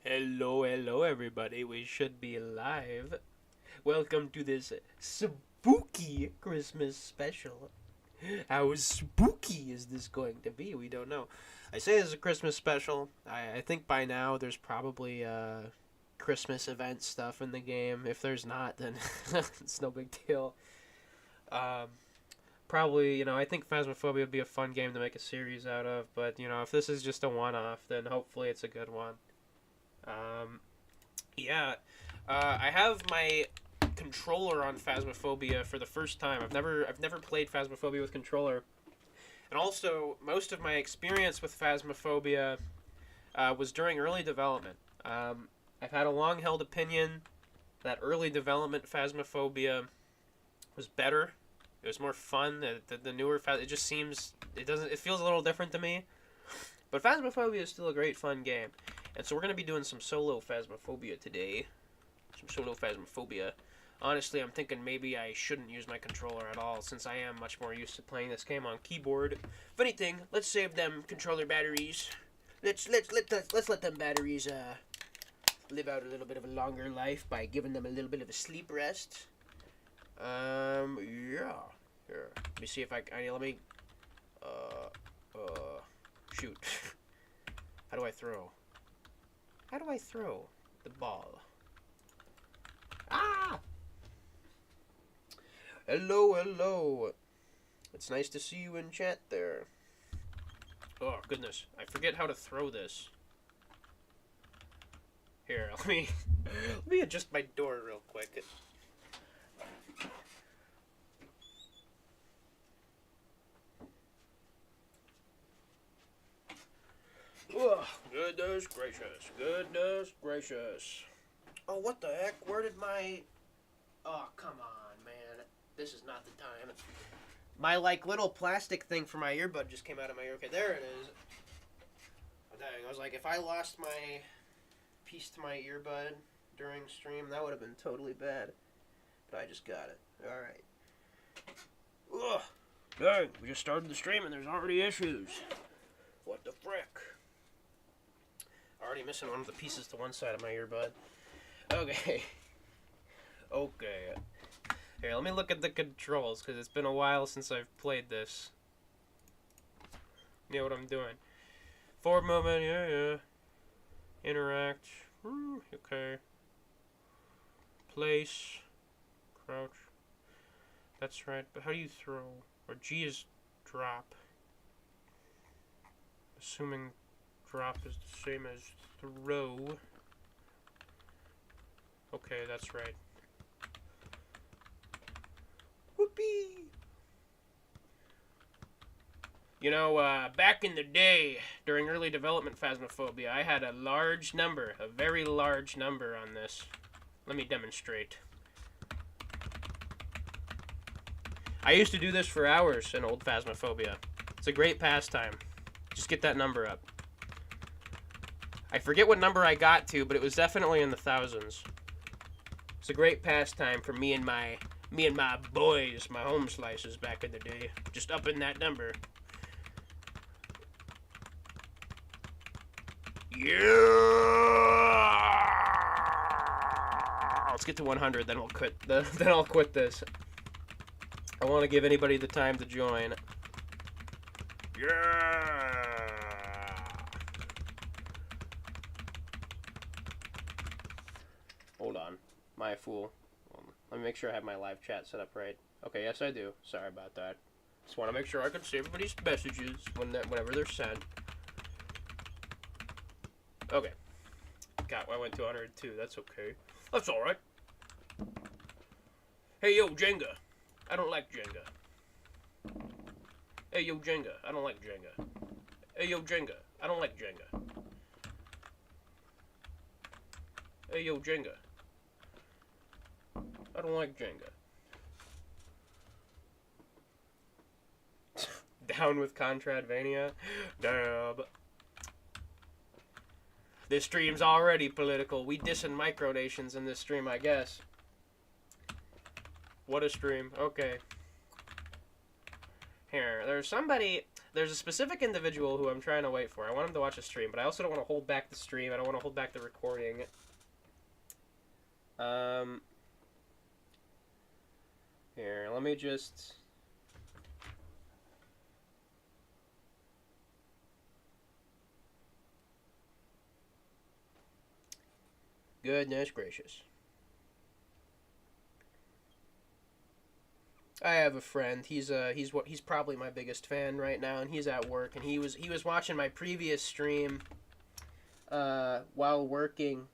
Hello, hello, everybody. We should be live. Welcome to this spooky Christmas special. How spooky is this going to be? We don't know. I say it's a Christmas special. I think by now there's probably Christmas event stuff in the game. If there's not, then it's no big deal. Um, Probably, I think Phasmaphobia would be a fun game to make a series out of. But, if this is just a one-off, then hopefully it's a good one. Yeah, I have my controller on Phasmaphobia for the first time. I've never played Phasmaphobia with controller, and also most of my experience with Phasmaphobia was during early development. I've had a long-held opinion that early development Phasmaphobia was better. It was more fun. The newer it just seems it feels a little different to me. But Phasmaphobia is still a great fun game. And so we're going to be doing some solo Phasmaphobia today. Some solo Phasmaphobia. Honestly, I'm thinking maybe I shouldn't use my controller at all, since I am much more used to playing this game on keyboard. If anything, let's save them controller batteries. Let's let them batteries live out a little bit of a longer life by giving them a little bit of a sleep rest. Yeah. Here. Let me see if let me shoot. How do I throw? How do I throw the ball? Ah! Hello, hello. It's nice to see you in chat there. Oh, goodness. I forget how to throw this. Here, let me adjust my door real quick. Oh, goodness gracious. Goodness gracious. Oh, what the heck? Where did my... Oh, come on, man. This is not the time. My, little plastic thing for my earbud just came out of my ear. Okay, there it is. Oh, dang, I was like, if I lost my piece to my earbud during stream, that would have been totally bad. But I just got it. Alright. Ugh. Dang, we just started the stream and there's already issues. What the frick? Already missing one of the pieces to one side of my earbud. Okay. Okay. Here, let me look at the controls, because it's been a while since I've played this. You know what I'm doing. Forward movement, yeah. Interact. Okay. Place. Crouch. That's right, but how do you throw? Or G is drop. Assuming drop is the same as throw. Okay, that's right. Whoopee! Back in the day, during early development Phasmaphobia, I had a very large number on this. Let me demonstrate. I used to do this for hours in old Phasmaphobia. It's a great pastime. Just get that number up. I forget what number I got to, but it was definitely in the thousands. It's a great pastime for me and my boys, my home slices back in the day. Just up in that number. Yeah! Let's get to 100, then we'll quit. Then I'll quit this. I want to give anybody the time to join. Yeah! Hold on. My fool. Let me make sure I have my live chat set up right. Okay, yes I do. Sorry about that. Just want to make sure I can see everybody's messages whenever they're sent. Okay. God, I went to 102. That's okay. That's alright. Hey, yo, Jenga. I don't like Jenga. Hey, yo, Jenga. I don't like Jenga. Hey, yo, Jenga. I don't like Jenga. Hey, yo, Jenga. I don't like Jenga. Down with Contradvania? Dab. This stream's already political. We dissing micronations in this stream, I guess. What a stream. Okay. Here, there's somebody there's a specific individual who I'm trying to wait for. I want him to watch a stream, but I also don't want to hold back the stream. I don't want to hold back the recording. Here, let me just... Goodness gracious. I have a friend. He's probably my biggest fan right now, and he's at work, and he was watching my previous stream while working.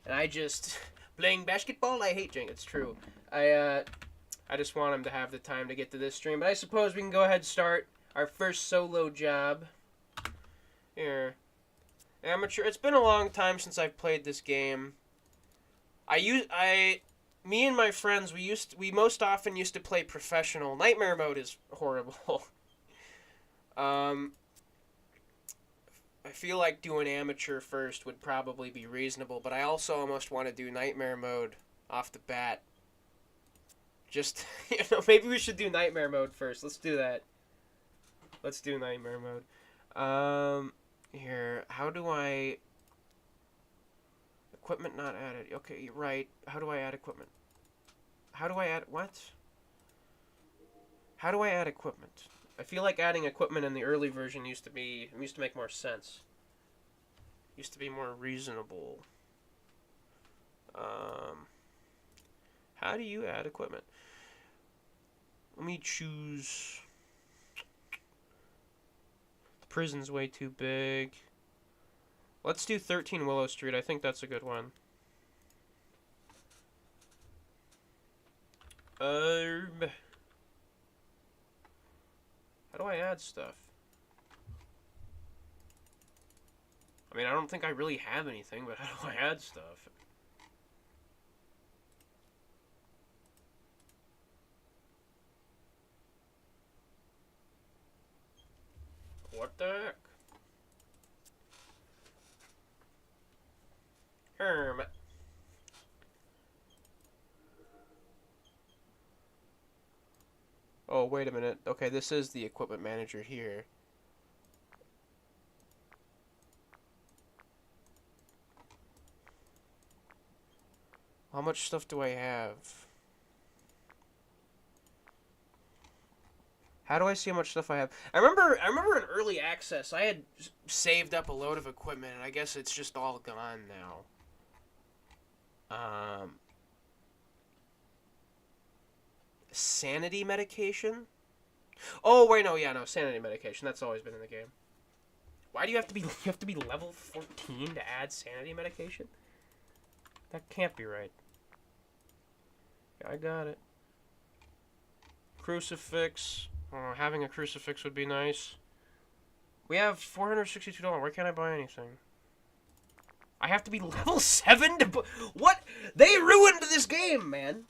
And I just playing basketball. I hate Jing. It's true. I just want him to have the time to get to this stream. But I suppose we can go ahead and start our first solo job. Here, amateur. It's been a long time since I've played this game. Me and my friends, we most often used to play professional. Nightmare mode is horrible. I feel like doing amateur first would probably be reasonable, but I also almost want to do nightmare mode off the bat. Just, maybe we should do nightmare mode first. Let's do that. Let's do nightmare mode. Here, how do I... Equipment not added. Okay, you're right. How do I add equipment? How do I add... What? How do I add equipment? I feel like adding equipment in the early version used to make more sense. Used to be more reasonable. How do you add equipment? Let me choose... The prison's way too big. Let's do 13 Willow Street. I think that's a good one. How do I add stuff? I mean, I don't think I really have anything, but how do I add stuff? What the heck? Hermit. Oh, wait a minute. Okay, this is the equipment manager here. How much stuff do I have? How do I see how much stuff I have? I remember in early access, I had saved up a load of equipment, and I guess it's just all gone now. Sanity medication? Oh, wait, no, yeah, no, sanity medication. That's always been in the game. Why do you have to be level 14 to add sanity medication? That can't be right. I got it. Crucifix. Oh, having a crucifix would be nice. We have $462. Why can't I buy anything? I have to be level 7 to... What? They ruined this game, man.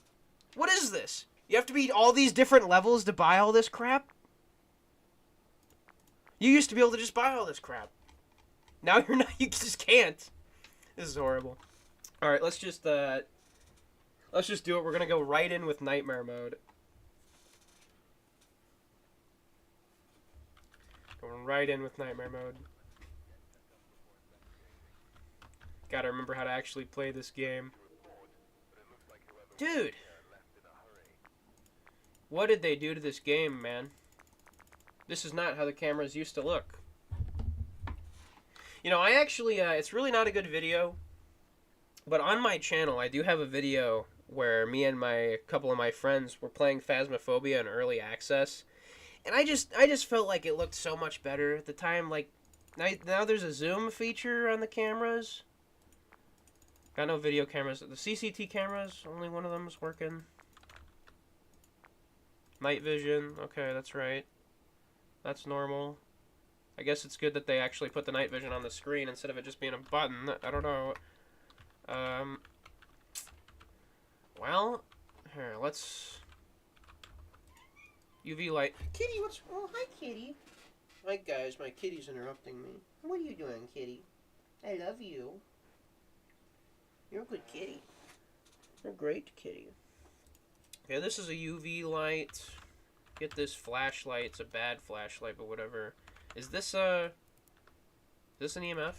What is this? You have to be all these different levels to buy all this crap? You used to be able to just buy all this crap. Now you're not... You just can't. This is horrible. Alright, let's just do it. We're gonna go right in with nightmare mode. Going right in with nightmare mode. Gotta remember how to actually play this game. Dude! What did they do to this game, man? This is not how the cameras used to look. You know, I actually, it's really not a good video, but on my channel, I do have a video where me and a couple of my friends were playing Phasmaphobia in early access, and I just felt like it looked so much better at the time. Like, now there's a zoom feature on the cameras. Got no video cameras. The CCT cameras, only one of them is working. Night vision, okay, that's right. That's normal. I guess it's good that they actually put the night vision on the screen instead of it just being a button. I don't know. Well, here, let's... UV light. Kitty, what's... Oh, hi, Kitty. Hi, guys, my kitty's interrupting me. What are you doing, Kitty? I love you. You're a good kitty. You're a great kitty. Okay, this is a UV light. get this flashlight. It's a bad flashlight, but whatever. Is this an EMF?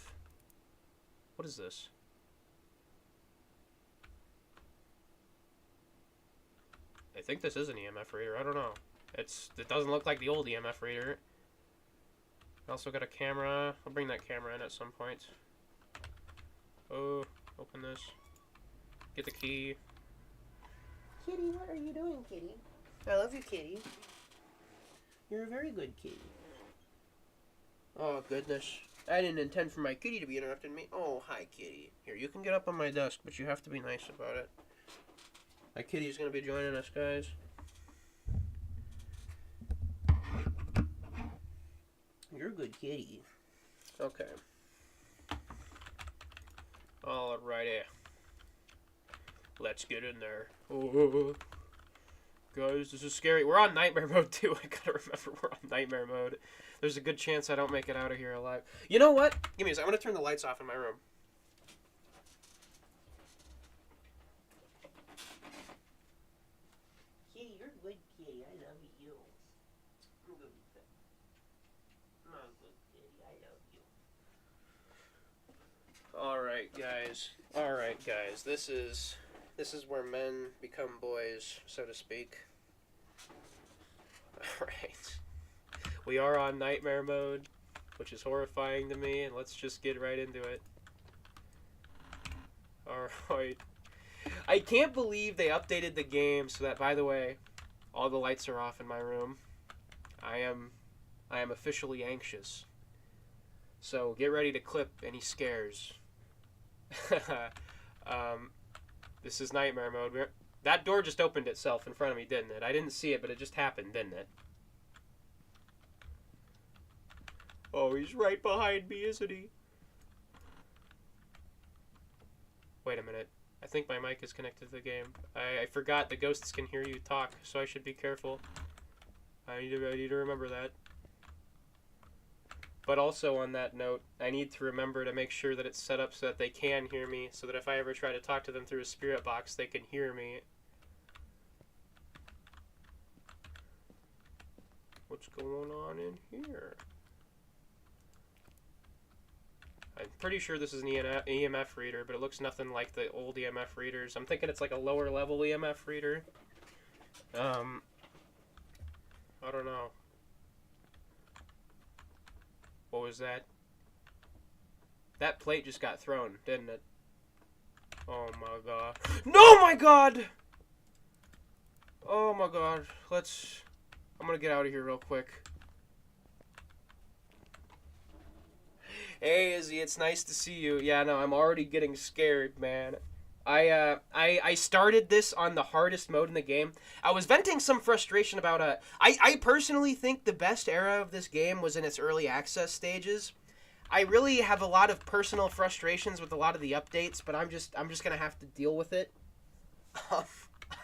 What is this? I think this is an EMF reader. I don't know. It doesn't look like the old EMF reader. I also got a camera. I'll bring that camera in at some point. Oh, open this. Get the key. Kitty, what are you doing, Kitty? I love you, Kitty. You're a very good kitty. Oh, goodness. I didn't intend for my kitty to be interrupting me. Oh, hi, kitty. Here, you can get up on my desk, but you have to be nice about it. My kitty's going to be joining us, guys. You're a good kitty. Okay. Alrighty. Let's get in there. Oh, guys, this is scary. We're on nightmare mode, too. I gotta remember we're on nightmare mode. There's a good chance I don't make it out of here alive. You know what? Give me a second. I'm gonna turn the lights off in my room. Kitty, you're a good kitty. I love you. I'm good kitty. I love you. Alright, guys. This is where men become boys, so to speak. Alright. We are on nightmare mode, which is horrifying to me, and let's just get right into it. Alright. I can't believe they updated the game so that, by the way, all the lights are off in my room. I am officially anxious. So get ready to clip any scares. This is nightmare mode. That door just opened itself in front of me, didn't it? I didn't see it, but it just happened, didn't it? Oh, he's right behind me, isn't he? Wait a minute. I think my mic is connected to the game. I forgot the ghosts can hear you talk, so I should be careful. I need to remember that. But also on that note, I need to remember to make sure that it's set up so that they can hear me, so that if I ever try to talk to them through a spirit box, they can hear me. What's going on in here? I'm pretty sure this is an EMF reader, but it looks nothing like the old EMF readers. I'm thinking it's like a lower level EMF reader. I don't know. What was that? That plate just got thrown, didn't it? Oh my god. No, my god! Oh my god. I'm gonna get out of here real quick. Hey, Izzy, it's nice to see you. Yeah, no, I'm already getting scared, man. I started this on the hardest mode in the game. I was venting some frustration about I personally think the best era of this game was in its early access stages. I really have a lot of personal frustrations with a lot of the updates, but I'm just gonna have to deal with it.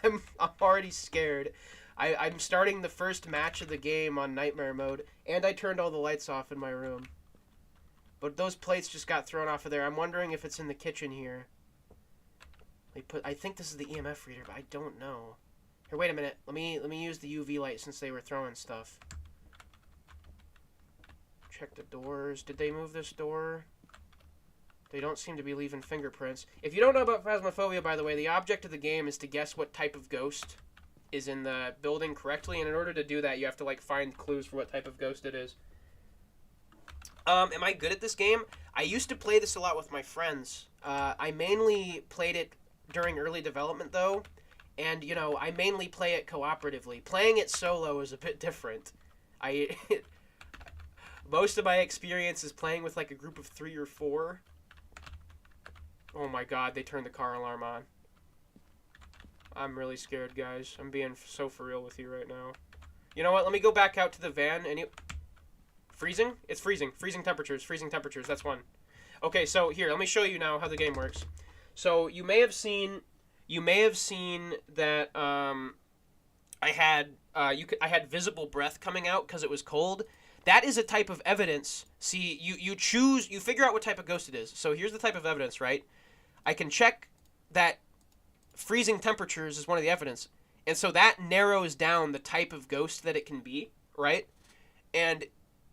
I'm already scared. I'm starting the first match of the game on nightmare mode, and I turned all the lights off in my room. But those plates just got thrown off of there. I'm wondering if it's in the kitchen here. I think this is the EMF reader, but I don't know. Here, wait a minute. Let me use the UV light since they were throwing stuff. Check the doors. Did they move this door? They don't seem to be leaving fingerprints. If you don't know about Phasmaphobia, by the way, the object of the game is to guess what type of ghost is in the building correctly, and in order to do that, you have to find clues for what type of ghost it is. Am I good at this game? I used to play this a lot with my friends. I mainly played it during early development, though, and, you know, I mainly play it cooperatively. Playing it solo is a bit different. Most of my experience is playing with, a group of 3 or 4. Oh my god, they turned the car alarm on. I'm really scared, guys. I'm being so for real with you right now. You know what? Let me go back out to the van and Freezing? It's freezing. Freezing temperatures. That's one. Okay, so here, let me show you now how the game works. So you may have seen that I had visible breath coming out because it was cold. That is a type of evidence. See, you figure out what type of ghost it is. So here's the type of evidence, right? I can check that freezing temperatures is one of the evidence. And so that narrows down the type of ghost that it can be, right? And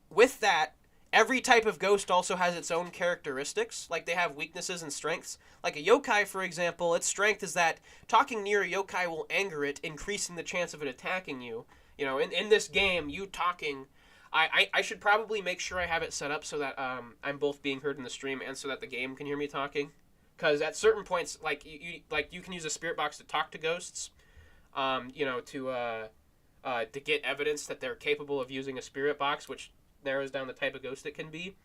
with that, every type of ghost also has its own characteristics. Like, they have weaknesses and strengths. Like a yokai, for example, its strength is that talking near a yokai will anger it, increasing the chance of it attacking you. You know, in this game, you talking... I should probably make sure I have it set up so that I'm both being heard in the stream and so that the game can hear me talking. Because at certain points, like you can use a spirit box to talk to ghosts, you know, to get evidence that they're capable of using a spirit box, which narrows down the type of ghost it can be.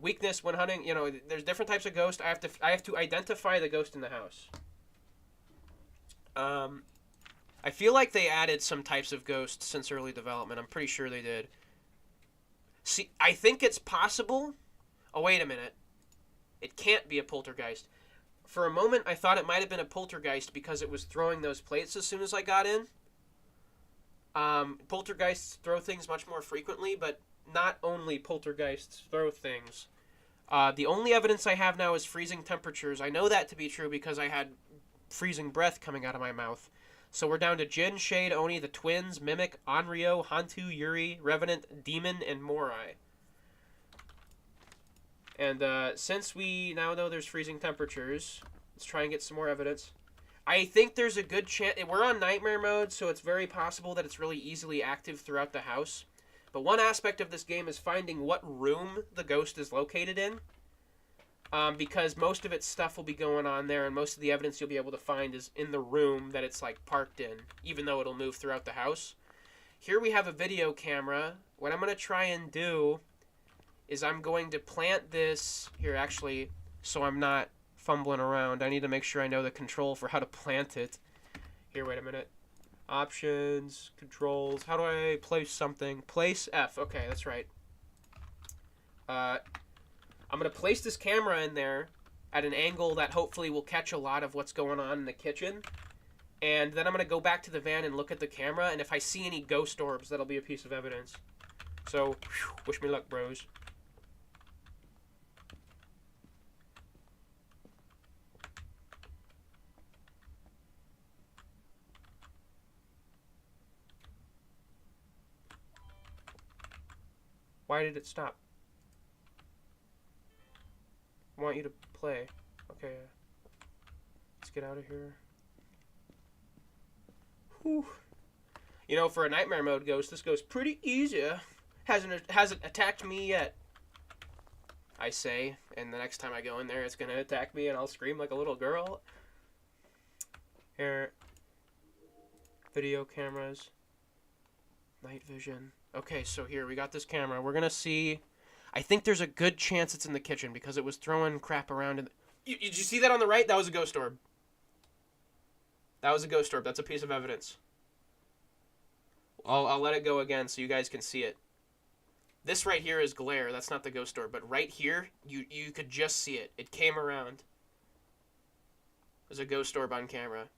Weakness when hunting, you know, there's different types of ghost. I have to identify the ghost in the house. I feel like they added some types of ghosts since early development. I'm pretty sure they did. See, I think it's possible. Oh, wait a minute. It can't be a poltergeist. For a moment, I thought it might have been a poltergeist because it was throwing those plates as soon as I got in. Poltergeists throw things much more frequently, but not only poltergeists throw things. The only evidence I have now is freezing temperatures. I know that to be true because I had freezing breath coming out of my mouth. So we're down to Jin, Shade, Oni, the twins, Mimic, Onryo, Hantu, Yuri, Revenant, Demon, and Morai. And since we now know there's freezing temperatures, let's try and get some more evidence. I think there's a good chance... We're on nightmare mode, so it's very possible that it's really easily active throughout the house. But one aspect of this game is finding what room the ghost is located in. Because most of its stuff will be going on there, and most of the evidence you'll be able to find is in the room that it's, like, parked in, even though it'll move throughout the house. Here we have a video camera. What I'm going to try and do is I'm going to plant this... Here, actually, so I'm not fumbling around. I need to make sure I know the control for how to plant it. Here, wait a minute. Options, controls. How do I place something? Place F. Okay, that's right. I'm going to place this camera in there at an angle that hopefully will catch a lot of what's going on in the kitchen. And then I'm going to go back to the van and look at the camera. And if I see any ghost orbs, that'll be a piece of evidence. So, wish me luck, bros. Why did it stop? I want you to play. Okay. Let's get out of here. Whew. You know, for a nightmare mode ghost, this goes pretty easy. Hasn't attacked me yet. I say, and the next time I go in there, it's gonna attack me, and I'll scream like a little girl. Here. Video cameras. Night vision. Okay, so here, we got this camera. We're gonna see... I think there's a good chance it's in the kitchen because it was throwing crap around. Did you see that on the right? That was a ghost orb. That was a ghost orb. That's a piece of evidence. I'll let it go again so you guys can see it. This right here is glare. That's not the ghost orb. But right here, you could just see it. It came around. There's a ghost orb on camera.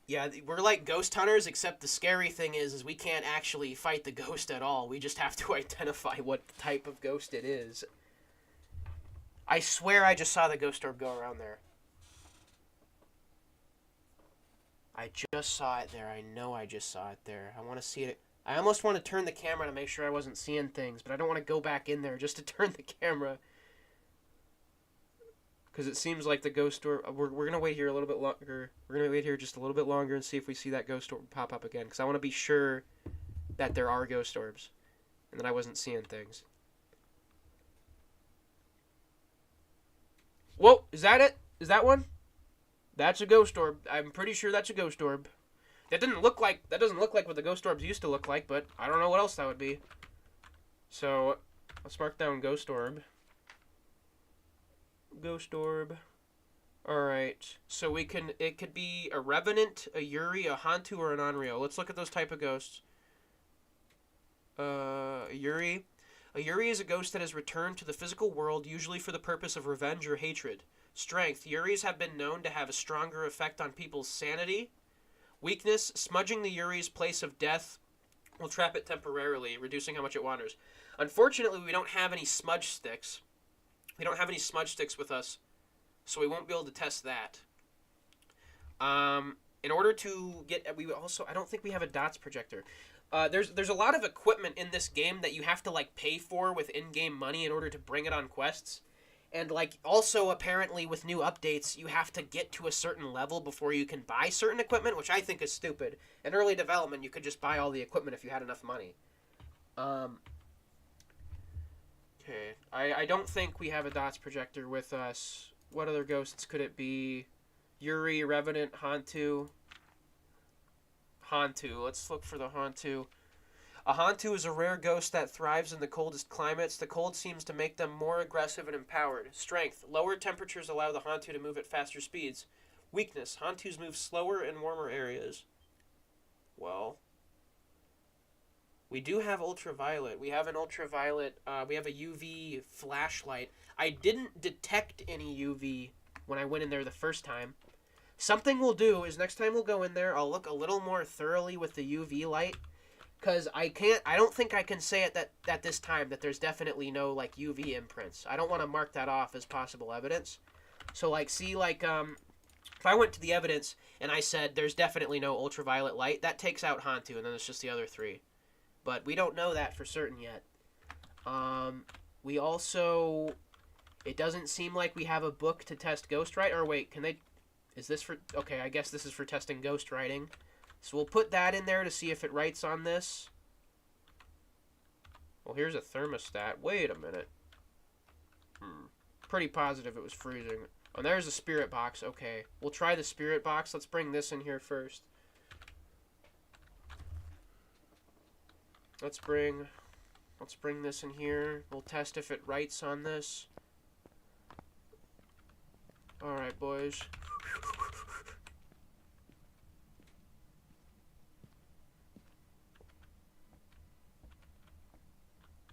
Yeah, we're like ghost hunters, except the scary thing is we can't actually fight the ghost at all. We just have to identify what type of ghost it is. I swear I just saw the ghost orb go around there. I just saw it there. I know I just saw it there. I want to see it. I almost want to turn the camera to make sure I wasn't seeing things, but I don't want to go back in there just to turn the camera. Because it seems like the ghost orb... We're going to wait here a little bit longer. We're going to wait here just a little bit longer and see if we see that ghost orb pop up again. Because I want to be sure that there are ghost orbs. And that I wasn't seeing things. Whoa! Is that it? Is that one? That's a ghost orb. I'm pretty sure that's a ghost orb. That doesn't look like what the ghost orbs used to look like, but I don't know what else that would be. So, let's mark down ghost orb. Ghost orb. Alright. So it could be a Revenant, a Yuri, a Hantu, or an Onryo. Let's look at those type of ghosts. Yuri. A Yuri is a ghost that has returned to the physical world, usually for the purpose of revenge or hatred. Strength. Yuris have been known to have a stronger effect on people's sanity. Weakness. Smudging the Yuri's place of death will trap it temporarily, reducing how much it wanders. Unfortunately, we don't have any smudge sticks. We don't have any smudge sticks with us. so we won't be able to test that. In order to get, I don't think we have a dots projector. There's a lot of equipment in this game that you have to like pay for with in-game money in order to bring it on quests. And like also apparently with new updates, you have to get to a certain level before you can buy certain equipment, which I think is stupid. In early development, you could just buy all the equipment if you had enough money. Okay, I don't think we have a dots projector with us. What other ghosts could it be? Yuri, Revenant, Hantu. Hantu. Let's look for the Hantu. A Hantu is a rare ghost that thrives in the coldest climates. The cold seems to make them more aggressive and empowered. Strength. Lower temperatures allow the Hantu to move at faster speeds. Weakness. Hantus move slower in warmer areas. Well, we do have ultraviolet. We have an ultraviolet. We have a UV flashlight. I didn't detect any UV when I went in there the first time. Something we'll do is next time we'll go in there, I'll look a little more thoroughly with the UV light. Because I don't think I can say at this time that there's definitely no, like, UV imprints. I don't want to mark that off as possible evidence. So, like, see, like, if I went to the evidence and I said there's definitely no ultraviolet light, that takes out Hantu, and then it's just the other three. But we don't know that for certain yet. We also... It doesn't seem like we have a book to test ghostwriting. Or wait, can they... Is this for... Okay, I guess this is for testing ghostwriting. So we'll put that in there to see if it writes on this. Well, here's a thermostat. Wait a minute. Pretty positive it was freezing. Oh, there's a spirit box. Okay, we'll try the spirit box. Let's bring this in here first. Let's bring this in here. We'll test if it writes on this. Alright, boys.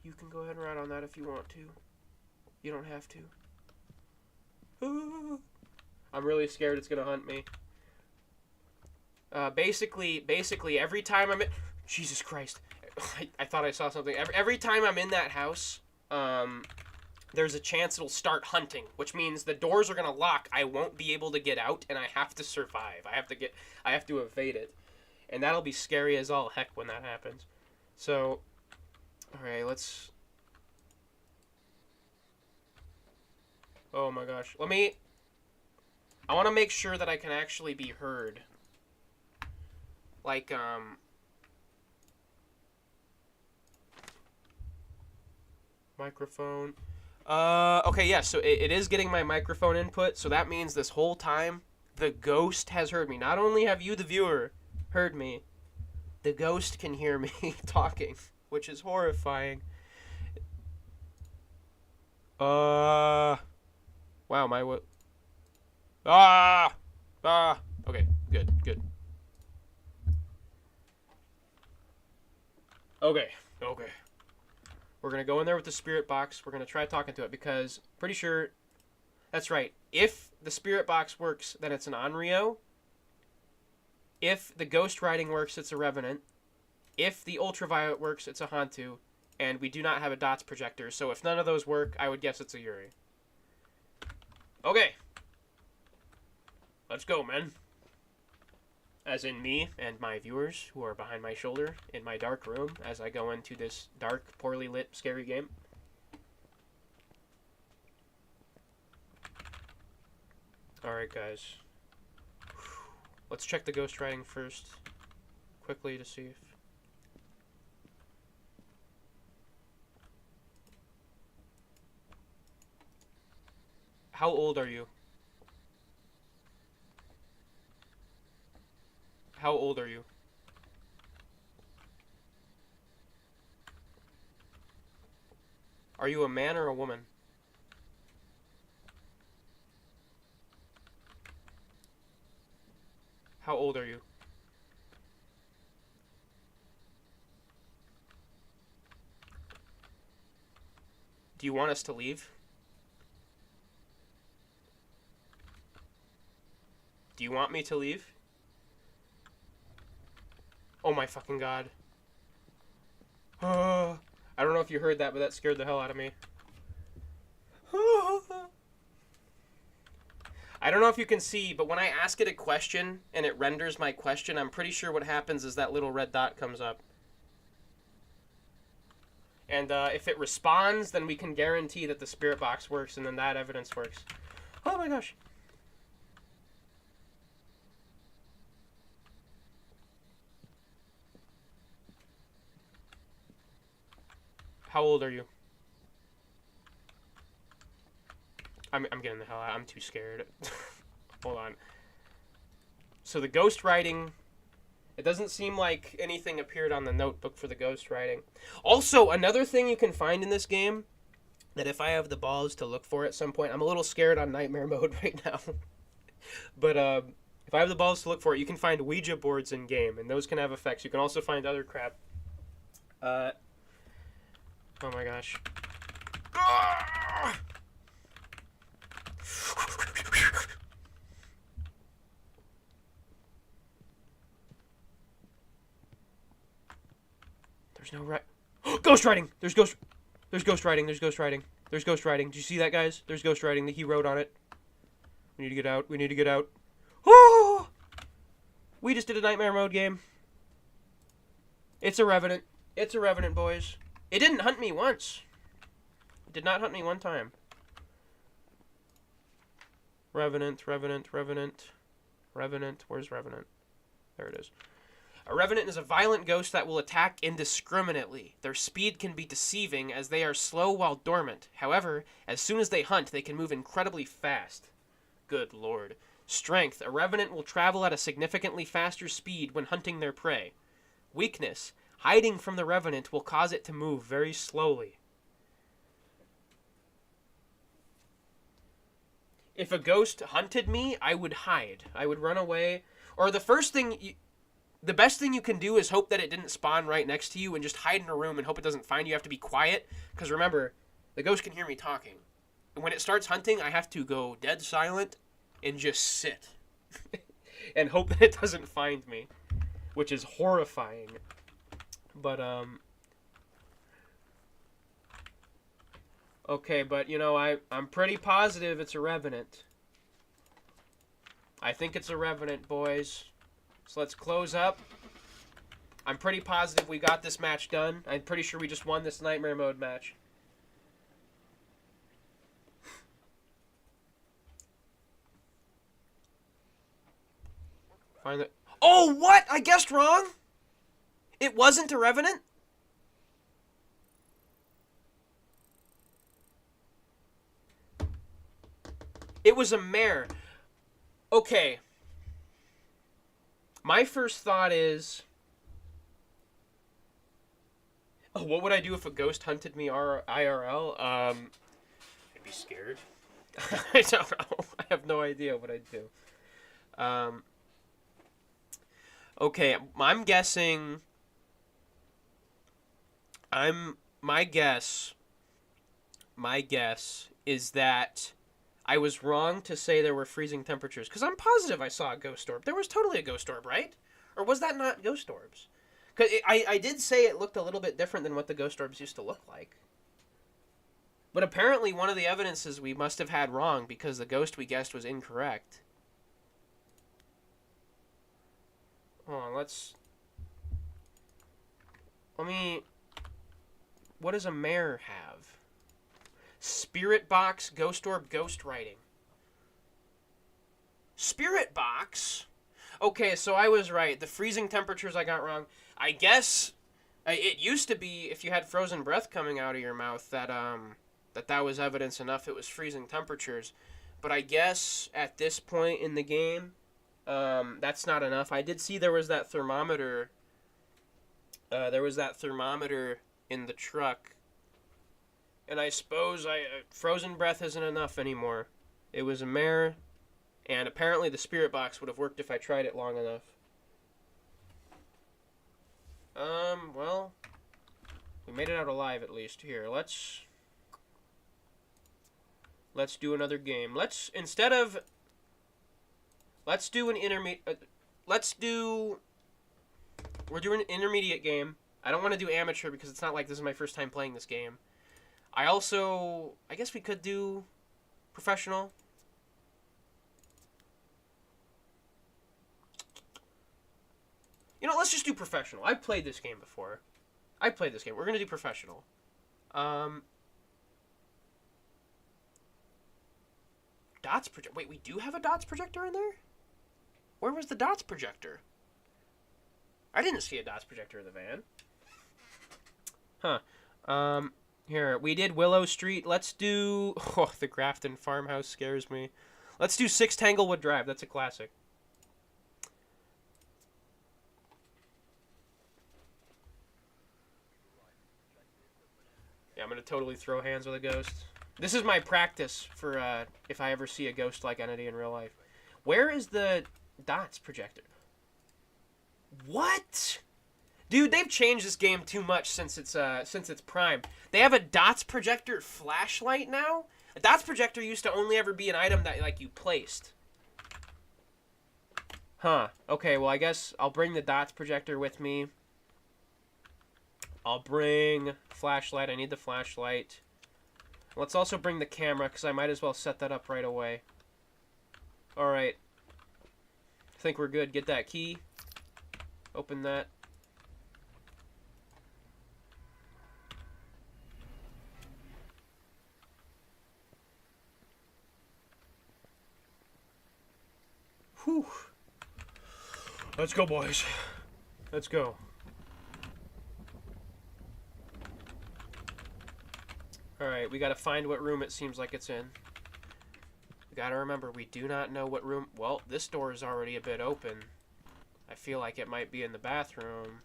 You can go ahead and write on that if you want to. You don't have to. I'm really scared it's gonna hunt me. Basically, every time I'm in... Jesus Christ. I thought I saw something. Every time I'm in that house, there's a chance it'll start hunting, which means the doors are gonna lock. I won't be able to get out, and I have to survive. I have to evade it. And that'll be scary as all heck when that happens. So... Alright, let's... Oh my gosh. I want to make sure that I can actually be heard. Like, Microphone. Okay, yeah, so it is getting my microphone input, so that means this whole time, the ghost has heard me. Not only have you, the viewer, heard me, the ghost can hear me talking. Which is horrifying. Wow, what? Okay, good. Okay. We're gonna go in there with the spirit box. We're gonna try talking to it because pretty sure that's right. If the spirit box works, then it's an Onryo. If the ghost writing works, it's a Revenant. If the ultraviolet works, it's a Hantu, and we do not have a dots projector, so if none of those work, I would guess it's a Yuri. Okay. Let's go, man. As in me and my viewers who are behind my shoulder in my dark room as I go into this dark, poorly lit, scary game. Alright, guys. Let's check the ghostwriting first, quickly, to see if... How old are you? How old are you? Are you a man or a woman? How old are you? Do you want us to leave? Do you want me to leave? Oh my fucking god. I don't know if you heard that, but that scared the hell out of me. I don't know if you can see, but when I ask it a question and it renders my question, I'm pretty sure what happens is that little red dot comes up. And if it responds, then we can guarantee that the spirit box works, and then that evidence works. Oh my gosh. How old are you? I'm getting the hell out. I'm too scared. Hold on. So the ghost writing, it doesn't seem like anything appeared on the notebook for the ghost writing. Also, another thing you can find in this game, that if I have the balls to look for at some point, I'm a little scared on nightmare mode right now. But if I have the balls to look for it, you can find Ouija boards in game, and those can have effects. You can also find other crap. Oh my gosh. There's no right. Ghost writing. There's ghost writing. There's ghost writing. There's ghost writing. Do you see that, guys? There's ghost writing that he wrote on it. We need to get out. We need to get out. Oh! We just did a nightmare mode game. It's a revenant. It's a revenant, boys. It didn't hunt me once. It did not hunt me one time. Revenant, revenant, revenant. Revenant. Where's revenant? There it is. A revenant is a violent ghost that will attack indiscriminately. Their speed can be deceiving as they are slow while dormant. However, as soon as they hunt, they can move incredibly fast. Good lord. Strength. A revenant will travel at a significantly faster speed when hunting their prey. Weakness. Hiding from the revenant will cause it to move very slowly. If a ghost hunted me, I would hide. I would run away. Or the best thing you can do is hope that it didn't spawn right next to you and just hide in a room and hope it doesn't find you. You have to be quiet. Because remember, the ghost can hear me talking. And when it starts hunting, I have to go dead silent and just sit. And hope that it doesn't find me. Which is horrifying. But, okay, but, you know, I'm pretty positive it's a revenant. I think it's a revenant, boys. So let's close up. I'm pretty positive we got this match done. I'm pretty sure we just won this nightmare mode match. Find it. Oh, what? I guessed wrong? It wasn't a revenant? It was a mare. Okay. My first thought is... Oh, what would I do if a ghost hunted me IRL? I'd be scared. I don't know. I have no idea what I'd do. Okay, I'm guessing... My guess is that I was wrong to say there were freezing temperatures, because I'm positive I saw a ghost orb. There was totally a ghost orb, right? Or was that not ghost orbs? Because I did say it looked a little bit different than what the ghost orbs used to look like. But apparently one of the evidences we must have had wrong, because the ghost we guessed was incorrect. Hold on, let me... What does a mare have? Spirit box, ghost orb, ghost writing. Spirit box? Okay, so I was right. The freezing temperatures I got wrong. I guess it used to be if you had frozen breath coming out of your mouth that that was evidence enough it was freezing temperatures. But I guess at this point in the game, that's not enough. I did see there was that thermometer. In the truck, and I suppose frozen breath isn't enough anymore. It was a mare, and apparently the spirit box would have worked if I tried it long enough. Well, we made it out alive at least. Here, let's do another game. Let's do an intermediate. We're doing an intermediate game. I don't want to do amateur because it's not like this is my first time playing this game. I guess we could do professional. You know, let's just do professional. I've played this game before. I played this game. We're gonna do professional. Dots project. Wait, we do have a dots projector in there? Where was the dots projector? I didn't see a dots projector in the van. Huh. Here, we did Willow Street. Let's do... Oh, the Grafton Farmhouse scares me. Let's do 6 Tanglewood Drive. That's a classic. Yeah, I'm going to totally throw hands with a ghost. This is my practice for if I ever see a ghost-like entity in real life. Where is the dots projector? What? Dude, they've changed this game too much since its prime. They have a dots projector flashlight now. A dots projector used to only ever be an item that like you placed. Huh. Okay, well I guess I'll bring the dots projector with me. I'll bring flashlight. I need the flashlight. Let's also bring the camera because I might as well set that up right away. Alright. I think we're good. Get that key. Open that. Whew. Let's go, boys. Let's go. Alright, we gotta find what room it seems like it's in. We gotta remember, we do not know what room... Well, this door is already a bit open. I feel like it might be in the bathroom.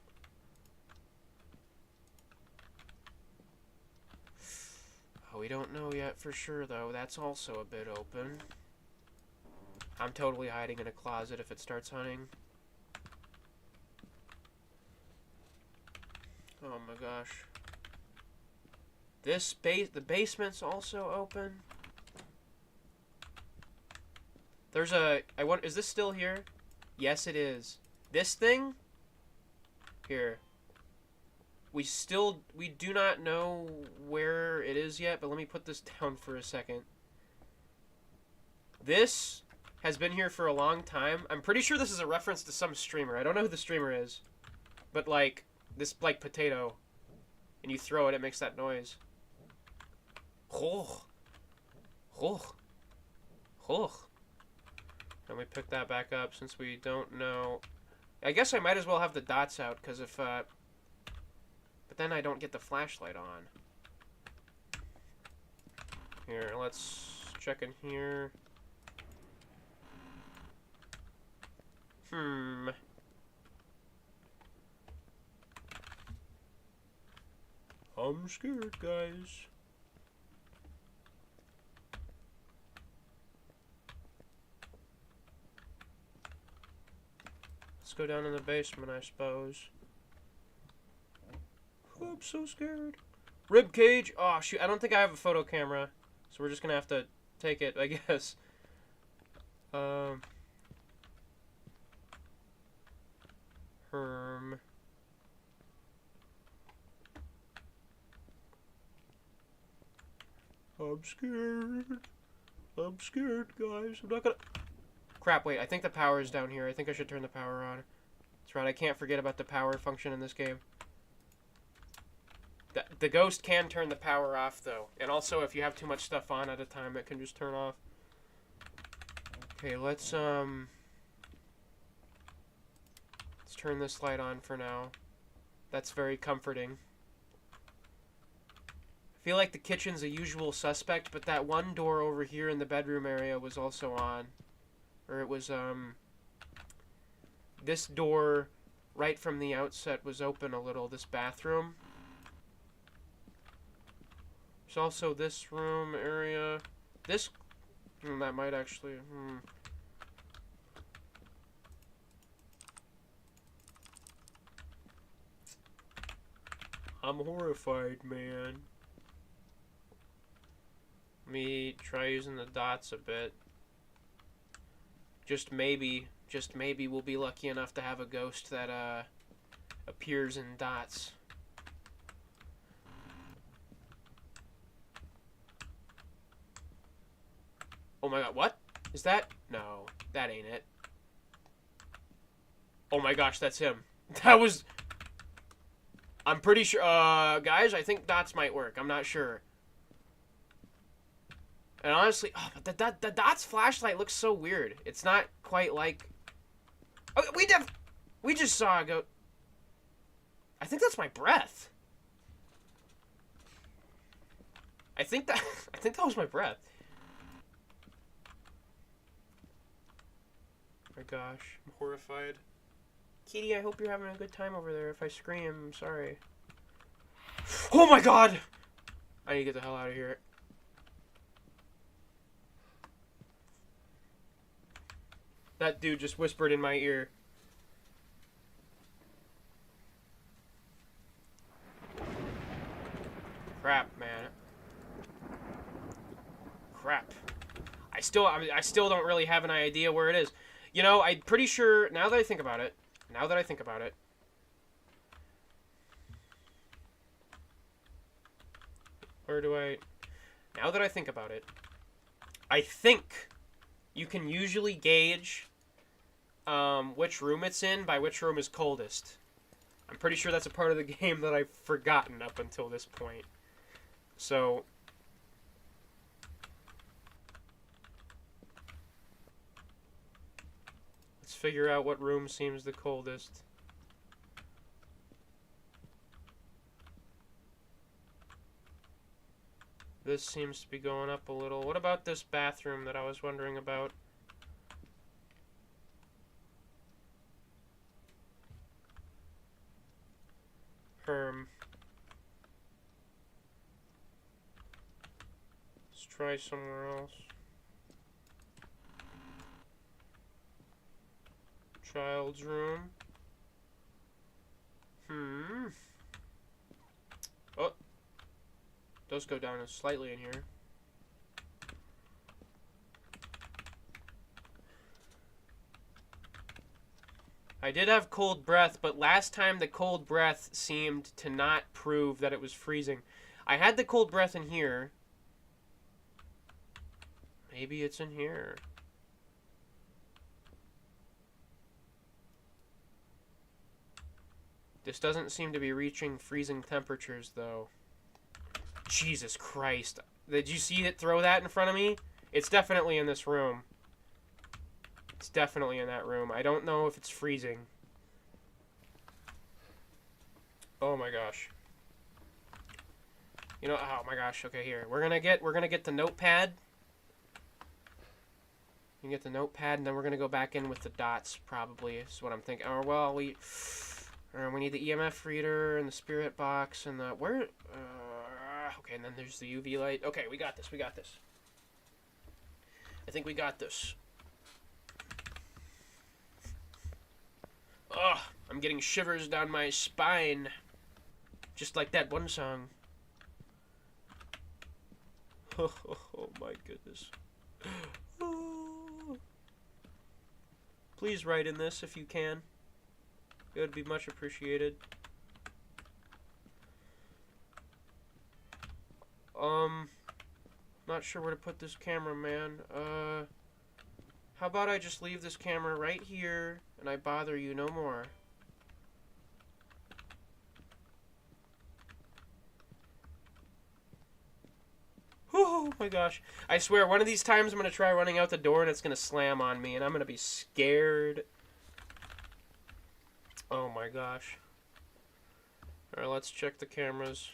Oh, we don't know yet for sure, though. That's also a bit open. I'm totally hiding in a closet if it starts hunting. Oh my gosh. The basement's also open. There's a... is this still here? Yes, it is. This thing? Here. We do not know where it is yet, but let me put this down for a second. This has been here for a long time. I'm pretty sure this is a reference to some streamer. I don't know who the streamer is. But, like, this, like, potato. And you throw it, it makes that noise. Oh. Oh. Oh. And we pick that back up since we don't know. I guess I might as well have the dots out, because if, but then I don't get the flashlight on. Here, let's check in here. I'm scared, guys. Let's go down in the basement, I suppose. Oh, I'm so scared. Rib cage. Oh, shoot. I don't think I have a photo camera. So we're just going to have to take it, I guess. Herm. I'm scared. I'm scared, guys. I'm not gonna... Crap, wait. I think the power is down here. I think I should turn the power on. That's right. I can't forget about the power function in this game. The ghost can turn the power off, though. And also, if you have too much stuff on at a time, it can just turn off. Okay, let's turn this light on for now. That's very comforting. I feel like the kitchen's a usual suspect, but that one door over here in the bedroom area was also on. Or it was, this door right from the outset was open a little, this bathroom. There's also this room area. This, that might actually, I'm horrified, man. Let me try using the dots a bit. Just maybe we'll be lucky enough to have a ghost that appears in dots. Oh my god, what? Is that? No, that ain't it. Oh my gosh, that's him. That was... I'm pretty sure... guys, I think dots might work. I'm not sure. And honestly... Oh, but the dots flashlight looks so weird. It's not quite like... Oh, we just saw a goat. I think that's my breath. I think that was my breath. Oh my gosh, I'm horrified. Kitty, I hope you're having a good time over there. If I scream, I'm sorry. Oh my god! I need to get the hell out of here. That dude just whispered in my ear. Crap, man. Crap. I still don't really have an idea where it is. You know, I'm pretty sure, now that I think about it, now that I think about it, I think you can usually gauge which room it's in by which room is coldest. I'm pretty sure that's a part of the game that I've forgotten up until this point. So... let's figure out what room seems the coldest. This seems to be going up a little. What about this bathroom that I was wondering about? Let's try somewhere else. Child's room. Oh. Does go down slightly in here. I did have cold breath, but last time the cold breath seemed to not prove that it was freezing. I had the cold breath in here. Maybe it's in here. This doesn't seem to be reaching freezing temperatures, though. Jesus Christ. Did you see it throw that in front of me? It's definitely in this room. It's definitely in that room. I don't know if it's freezing. Oh my gosh. You know, oh my gosh. Okay, here. We're gonna get the notepad. You can get the notepad, and then we're gonna go back in with the dots, probably, is what I'm thinking. Or, well, we need the EMF reader and the spirit box and the... Where... okay, and then there's the UV light. Okay, we got this. I think we got this. Ugh, I'm getting shivers down my spine. Just like that one song. Oh my goodness. Please write in this if you can. It would be much appreciated. Not sure where to put this camera, man. How about I just leave this camera right here and I bother you no more? Oh my gosh. I swear, one of these times I'm going to try running out the door and it's going to slam on me and I'm going to be scared. Oh my gosh. Alright, let's check the cameras.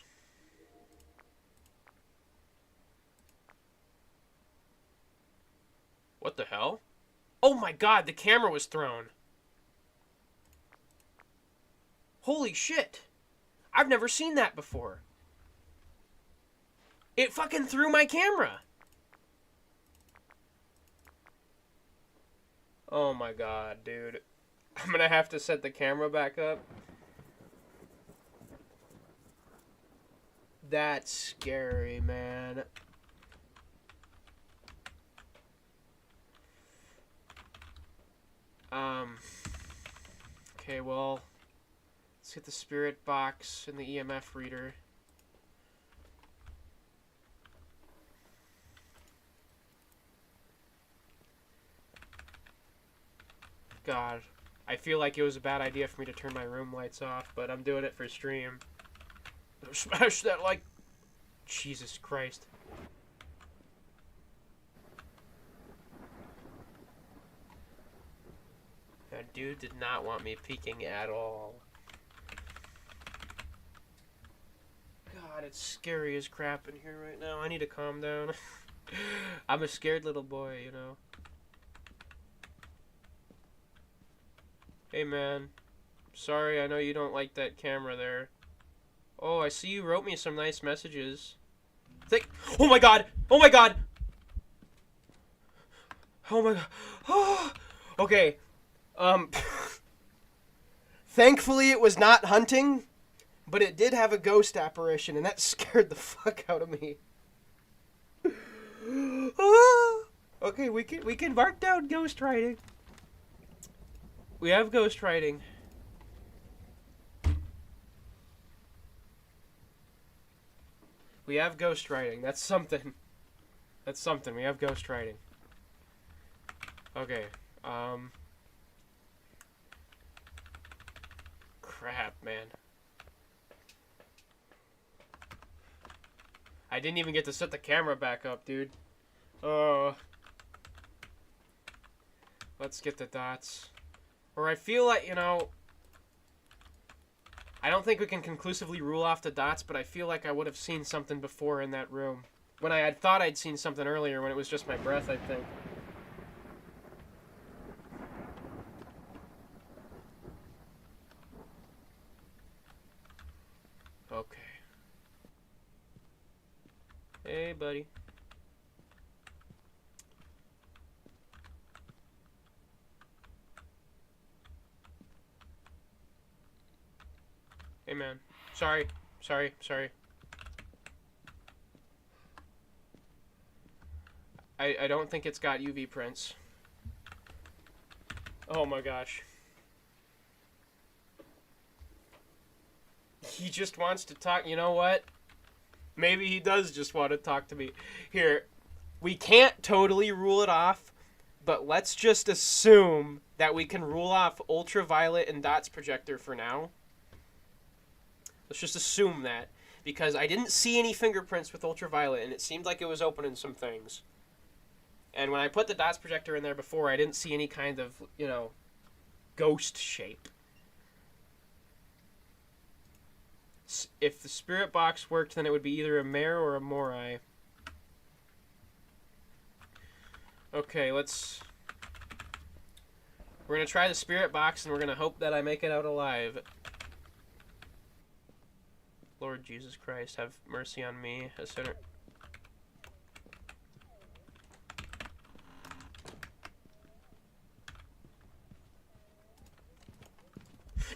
What the hell? Oh my god, the camera was thrown. Holy shit. I've never seen that before. It fucking threw my camera. Oh my god, dude. I'm gonna have to set the camera back up. That's scary, man. Okay, well, let's get the spirit box and the EMF reader. God. I feel like it was a bad idea for me to turn my room lights off, but I'm doing it for stream. Smash that like... Jesus Christ. That dude did not want me peeking at all. God, it's scary as crap in here right now. I need to calm down. I'm a scared little boy, you know. Hey, man. Sorry, I know you don't like that camera there. Oh, I see you wrote me some nice messages. Oh my god! Oh my god! Oh my god. Oh. Okay. Thankfully it was not hunting, but it did have a ghost apparition, and that scared the fuck out of me. Okay, we can mark down ghost writing. We have ghost writing. We have ghost writing. That's something. That's something. We have ghost writing. Okay. Crap, man. I didn't even get to set the camera back up, dude. Oh. Let's get the dots. Or I feel like, you know... I don't think we can conclusively rule off the dots, but I feel like I would have seen something before in that room. When I had thought I'd seen something earlier, when it was just my breath, I think. Okay. Hey, buddy. Hey, man. Sorry. I don't think it's got UV prints. Oh my gosh. He just wants to talk. You know what? Maybe he does just want to talk to me. Here, we can't totally rule it off, but let's just assume that we can rule off ultraviolet and dots projector for now. Let's just assume that, because I didn't see any fingerprints with ultraviolet, and it seemed like it was opening some things. And when I put the dots projector in there before, I didn't see any kind of, you know, ghost shape. If the spirit box worked, then it would be either a mare or a morai. Okay, we're going to try the spirit box, and we're going to hope that I make it out alive. Lord Jesus Christ, have mercy on me, a sinner.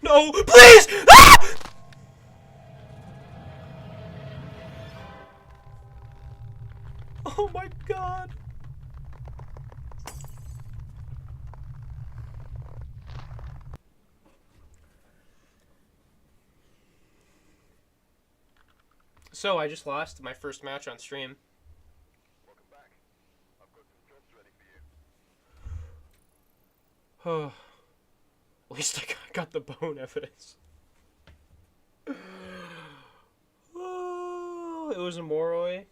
No, please! Ah! Oh my god. So, I just lost my first match on stream. Welcome back. I've got some jobs ready for you. Oh. At least I got the bone evidence. Oh, it was a moroi.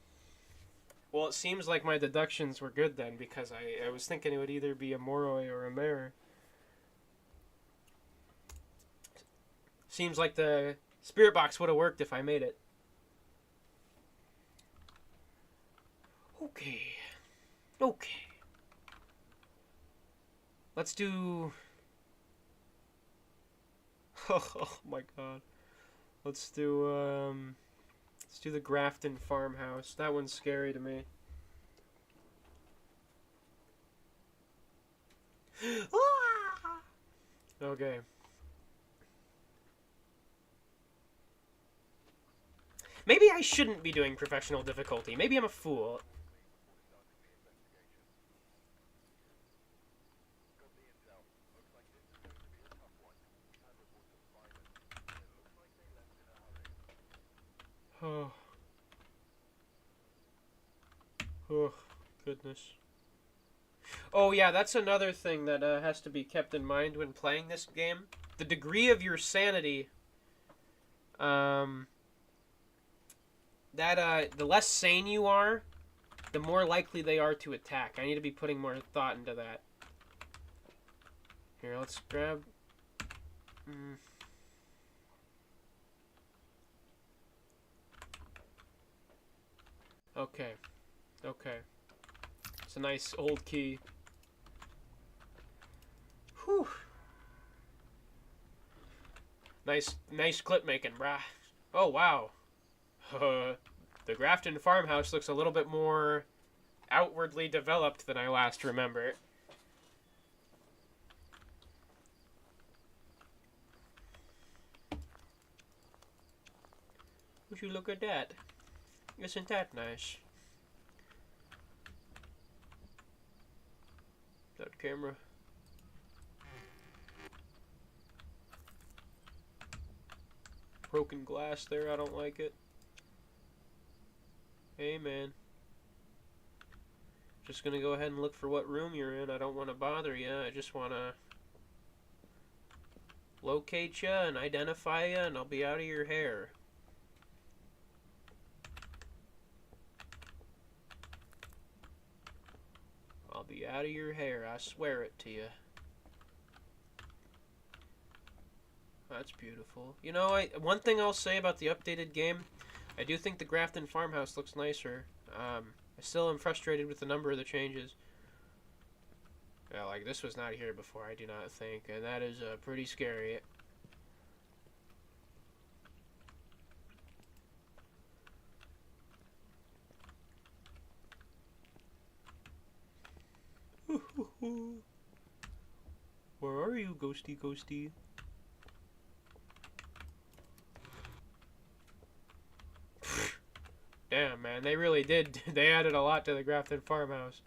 Well, it seems like my deductions were good then, because I was thinking it would either be a moroi or a mare. Seems like the spirit box would have worked if I made it. Okay. Let's do... Oh my god. Let's do the Grafton farmhouse. That one's scary to me. Okay. Maybe I shouldn't be doing professional difficulty. Maybe I'm a fool. Oh. Oh, goodness. Oh yeah, that's another thing that has to be kept in mind when playing this game. The degree of your sanity. The less sane you are, the more likely they are to attack. I need to be putting more thought into that. Here, let's grab... Okay. Okay. It's a nice old key. Whew. Nice clip making, brah. Oh, wow. The Grafton farmhouse looks a little bit more outwardly developed than I last remember. Would you look at that? Isn't that nice? That camera. Broken glass there, I don't like it. Hey man. Just gonna go ahead and look for what room you're in. I don't want to bother you. I just want to locate you and identify you, and I'll be out of your hair. I'll be out of your hair. I swear it to you. That's beautiful. You know, one thing I'll say about the updated game, I do think the Grafton farmhouse looks nicer. I still am frustrated with the number of the changes. Yeah, like this was not here before, I do not think, and that is pretty scary. Where are you, ghosty ghosty? Damn, man, they really did. They added a lot to the Grafton farmhouse.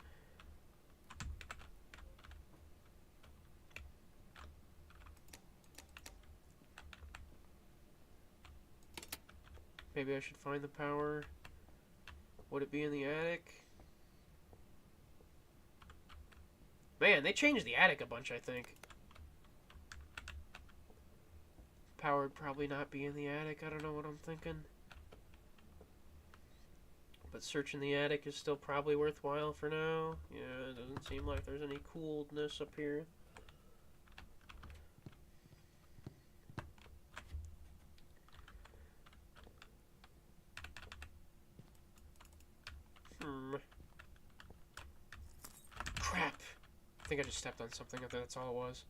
Maybe I should find the power. Would it be in the attic? Man, they changed the attic a bunch, I think. Power would probably not be in the attic. I don't know what I'm thinking. But searching the attic is still probably worthwhile for now. Yeah, it doesn't seem like there's any coolness up here. Crap! I think I just stepped on something. I think that's all it was.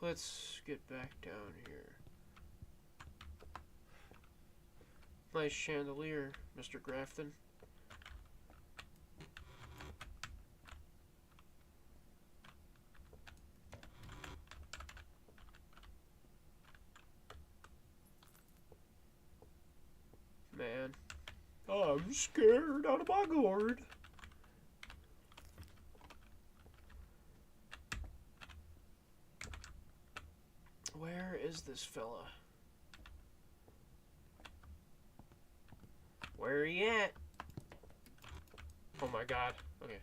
Let's get back down here. Nice chandelier, Mr. Grafton. Man. I'm scared out of my gourd. Where is this fella? Where are you at? Oh my god. Okay.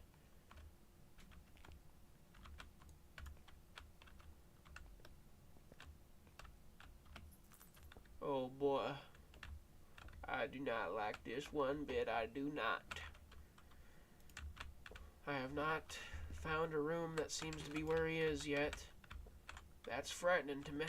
Oh boy. I do not like this one bit. I do not. I have not found a room that seems to be where he is yet. That's frightening to me.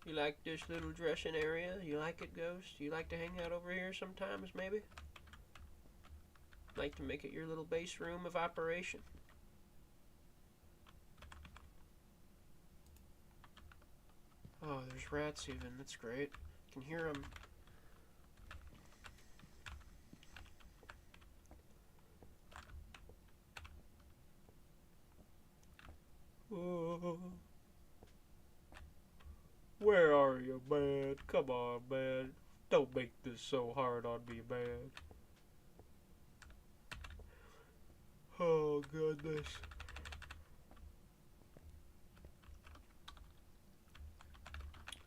You like this little dressing area? You like it, Ghost? You like to hang out over here sometimes, maybe? Like to make it your little base room of operation? Oh, there's rats even. That's great. Can hear them. Oh. Where are you, man? Come on, man. Don't make this so hard on me, man. Oh, goodness.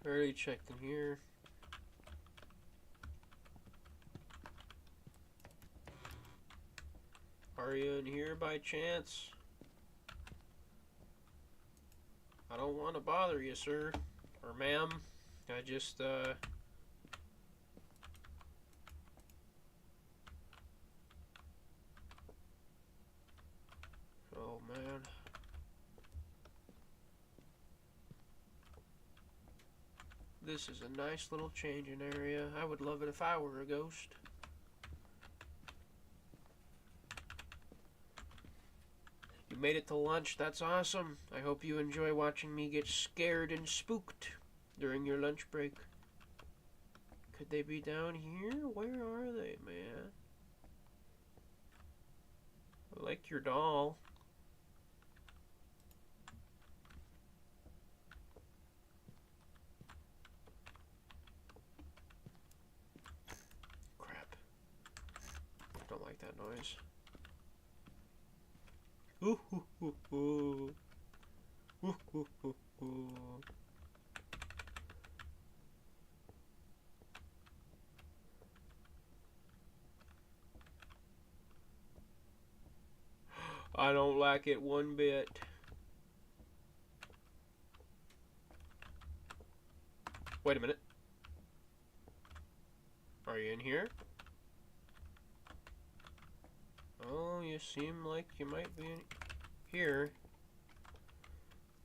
Already checked in here. Are you in here by chance? I don't want to bother you, sir. Or ma'am. I just, Oh, man. This is a nice little changing area. I would love it if I were a ghost. You made it to lunch. That's awesome. I hope you enjoy watching me get scared and spooked during your lunch break. Could they be down here? Where are they, man? I like your doll. Crap. Don't like that noise. Ooh, ooh, ooh, ooh. Ooh, ooh, ooh, ooh. I don't like it one bit. Wait a minute. Are you in here? Oh, you seem like you might be in here.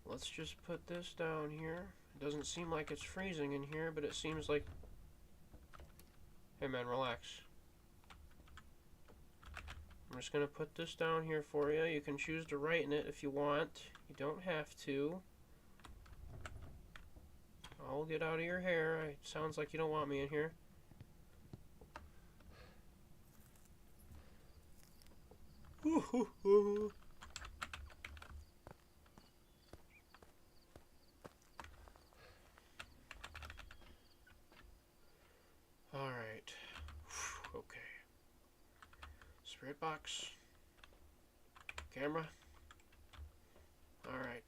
Let's just put this down here. It doesn't seem like it's freezing in here, but it seems like... Hey man, relax. I'm just gonna put this down here for you. You can choose to write in it if you want. You don't have to. I'll get out of your hair. It sounds like you don't want me in here. Alright. Okay. Spirit box. Camera. Alright.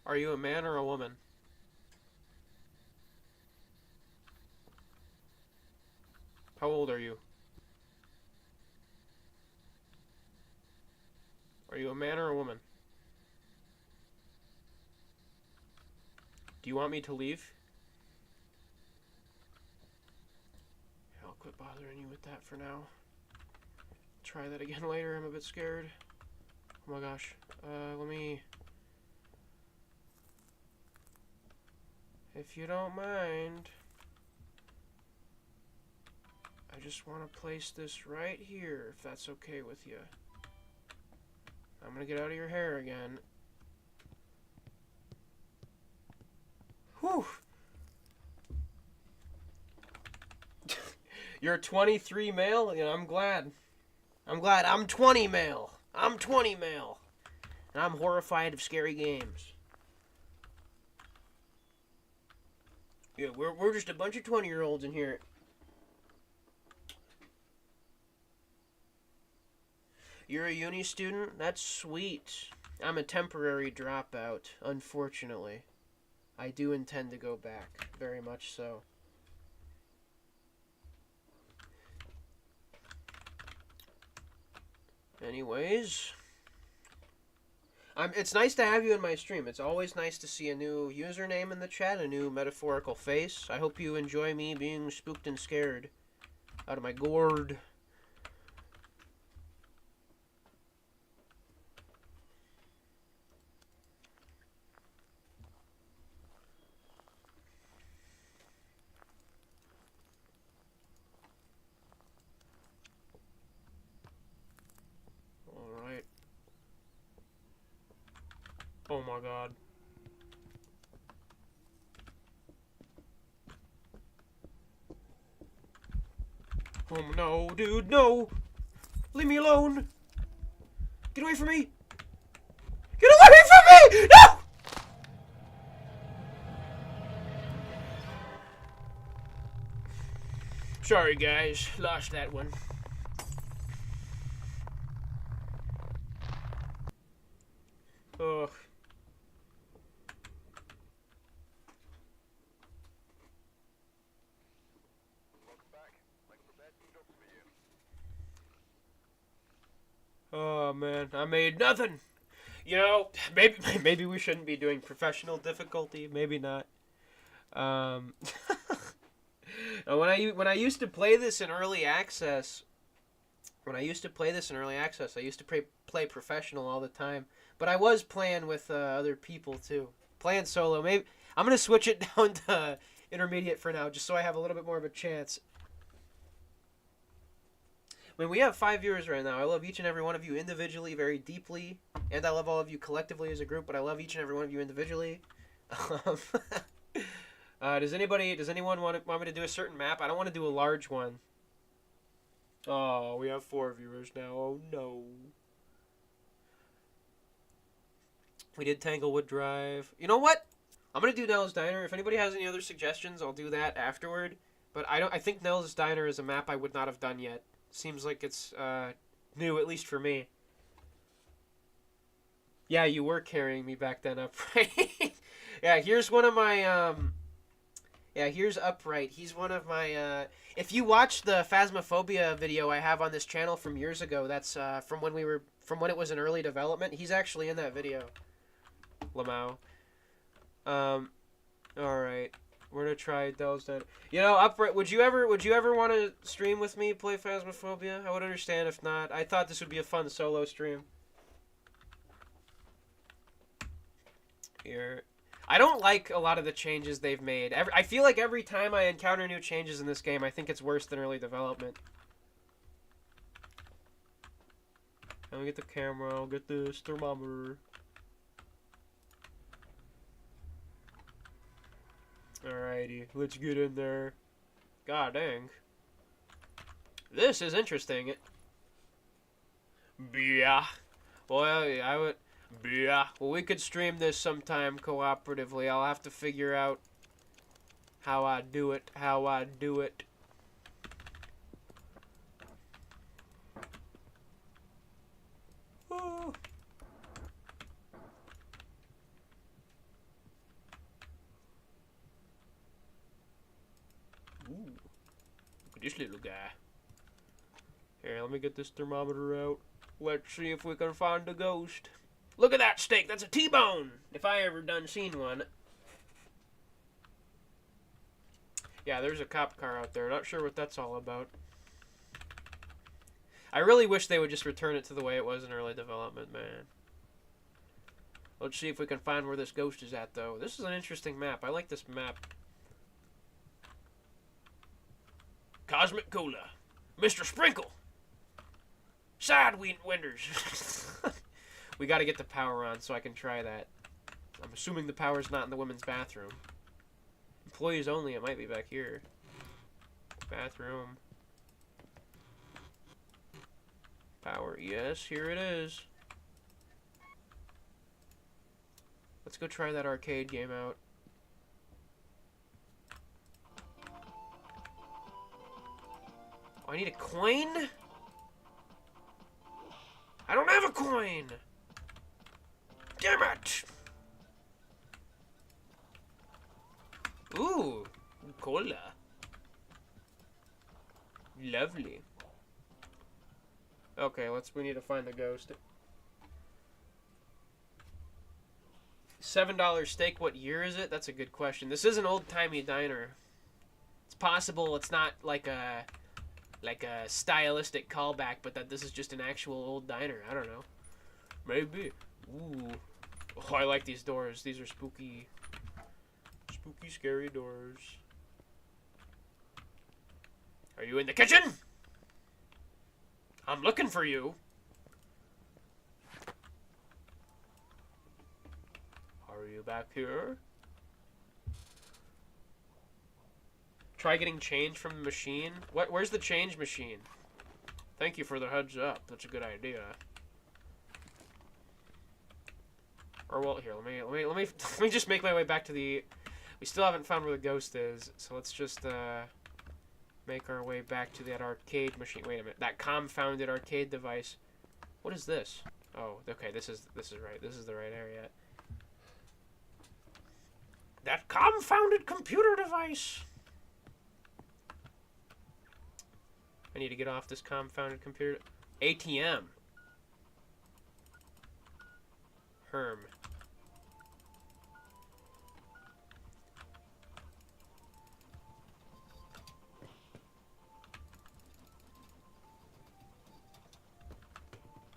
Are you a man or a woman? How old are you? Are you a man or a woman? Do you want me to leave? I'll quit bothering you with that for now. Try that again later. I'm a bit scared. Oh my gosh. Let me... If you don't mind... I just want to place this right here, if that's okay with you. I'm gonna get out of your hair again. Whew! You're 23 male? You know, I'm glad. I'm glad. I'm 20 male. I'm 20 male. And I'm horrified of scary games. Yeah, we're just a bunch of 20-year-olds in here. You're a uni student? That's sweet. I'm a temporary dropout, unfortunately. I do intend to go back, very much so. Anyways, it's nice to have you in my stream. It's always nice to see a new username in the chat, a new metaphorical face. I hope you enjoy me being spooked and scared out of my gourd. Alright. Oh my god. Oh no, dude, no! Leave me alone! Get away from me! Get away from me! No! Sorry, guys. Lost that one. Ugh. Welcome back. I prepared some jobs for you. Oh man, I made nothing. You know, maybe we shouldn't be doing professional difficulty. Maybe not. Um, when I used to play this in early access, I used to play professional all the time. But I was playing with other people too, playing solo. Maybe I'm gonna switch it down to intermediate for now, just so I have a little bit more of a chance. I mean, we have 5 viewers right now. I love each and every one of you individually, very deeply, and I love all of you collectively as a group. But I love each and every one of you individually. Does anyone want me to do a certain map? I don't want to do a large one. Oh, we have 4 viewers now. Oh no. We did Tanglewood Drive. You know what? I'm gonna do Nell's Diner. If anybody has any other suggestions, I'll do that afterward. But I think Nell's Diner is a map I would not have done yet. Seems like it's new, at least for me. Yeah, you were carrying me back then, Upright. Yeah, here's one of my yeah, here's Upright. He's one of my if you watch the Phasmaphobia video I have on this channel from years ago, that's from when it was in early development. He's actually in that video. Lamau. Alright. We're gonna try Dell's Diner. You know, Upright, would you ever want to stream with me, play Phasmaphobia? I would understand if not. I thought this would be a fun solo stream. Here. I don't like a lot of the changes they've made. I feel like every time I encounter new changes in this game, I think it's worse than early development. I'll get the camera, I'll get this thermometer. Alrighty, let's get in there. God dang. This is interesting. Yeah. Well, I would... Yeah. Well, we could stream this sometime cooperatively. I'll have to figure out how I do it. Oh. Ooh. Look at this little guy. Here, let me get this thermometer out. Let's see if we can find a ghost. Look at that steak. That's a T-bone. If I ever done seen one. Yeah, there's a cop car out there. Not sure what that's all about. I really wish they would just return it to the way it was in early development, man. Let's see if we can find where this ghost is at, though. This is an interesting map. I like this map. Cosmic Cola. Mr. Sprinkle. Side winders. We gotta get the power on so I can try that. I'm assuming the power's not in the women's bathroom. Employees only, it might be back here. Bathroom. Power, yes, here it is. Let's go try that arcade game out. Oh, I need a coin? I don't have a coin! Damn it! Ooh, cola. Lovely. Okay, we need to find the ghost. $7 steak, what year is it? That's a good question. This is an old-timey diner. It's possible it's not like a stylistic callback, but that this is just an actual old diner. I don't know. Maybe. Ooh. Oh, I like these doors. These are spooky. Spooky, scary doors. Are you in the kitchen? I'm looking for you. Are you back here? Try getting change from the machine. Where's the change machine? Thank you for the heads up. That's a good idea. Or well, here, let me just make my way back to the. We still haven't found where the ghost is, so let's just make our way back to that arcade machine. Wait a minute, that confounded arcade device. What is this? Oh, okay, this is right. This is the right area. That confounded computer device. I need to get off this confounded computer. ATM. Herm.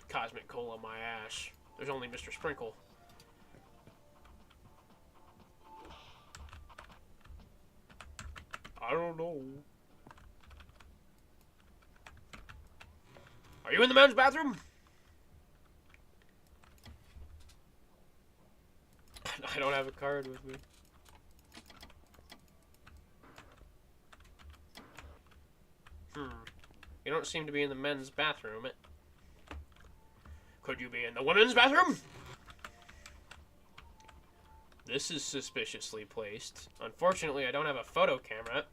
Cosmic Cola my ass. There's only Mr. Sprinkle. I don't know. Are you in the men's bathroom? I don't have a card with me. You don't seem to be in the men's bathroom. Could you be in the women's bathroom? This is suspiciously placed. Unfortunately, I don't have a photo camera.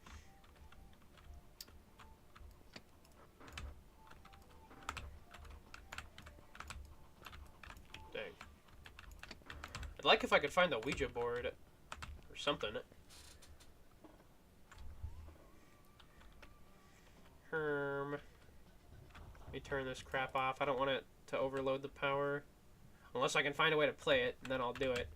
Dang. I'd like if I could find the Ouija board or something. Let me turn this crap off. I don't want it to overload the power. Unless I can find a way to play it, and then I'll do it.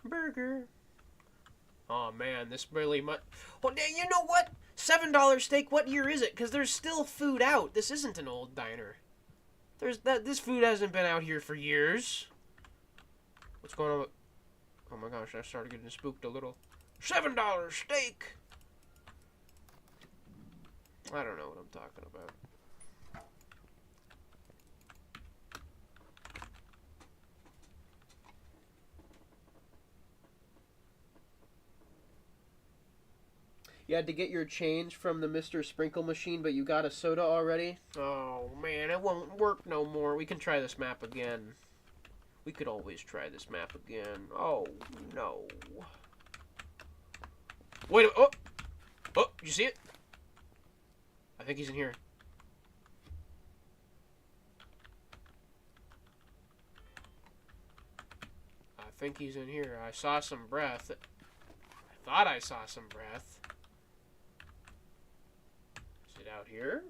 Burger. Oh man, this really much. Well, you know what? $7 steak. What year is it? Because there's still food out. This isn't an old diner. This food hasn't been out here for years. What's going on? Oh my gosh, I started getting spooked a little. $7 steak. I don't know what I'm talking about. You had to get your change from the Mr. Sprinkle machine, but you got a soda already? Oh, man, it won't work no more. We can try this map again. We could always try this map again. Oh, no. Wait a minute. Oh! Oh, you see it? I think he's in here. I think he's in here. I saw some breath. I thought I saw some breath. Is it out here?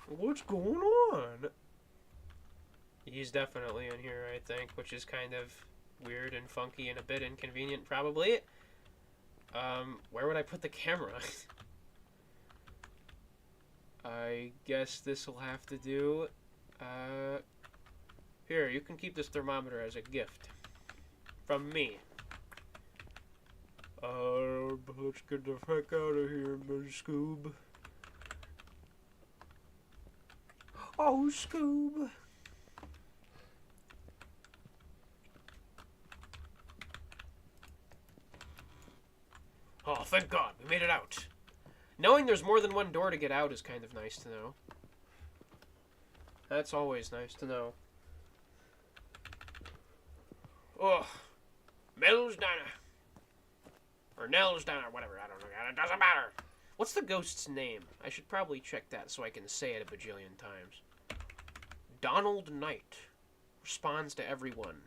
What's going on? He's definitely in here, I think, which is kind of weird and funky and a bit inconvenient, probably. Where would I put the camera? I guess this will have to do. Here, you can keep this thermometer as a gift. From me. Let's get the heck out of here, Miss Scoob. Oh, Scoob. Oh, thank God, we made it out. Knowing there's more than one door to get out is kind of nice to know. That's always nice to know. Oh, Mel's Diner. Or Nell's Diner, whatever, I don't know. It doesn't matter. What's the ghost's name? I should probably check that so I can say it a bajillion times. Donald Knight. Responds to everyone.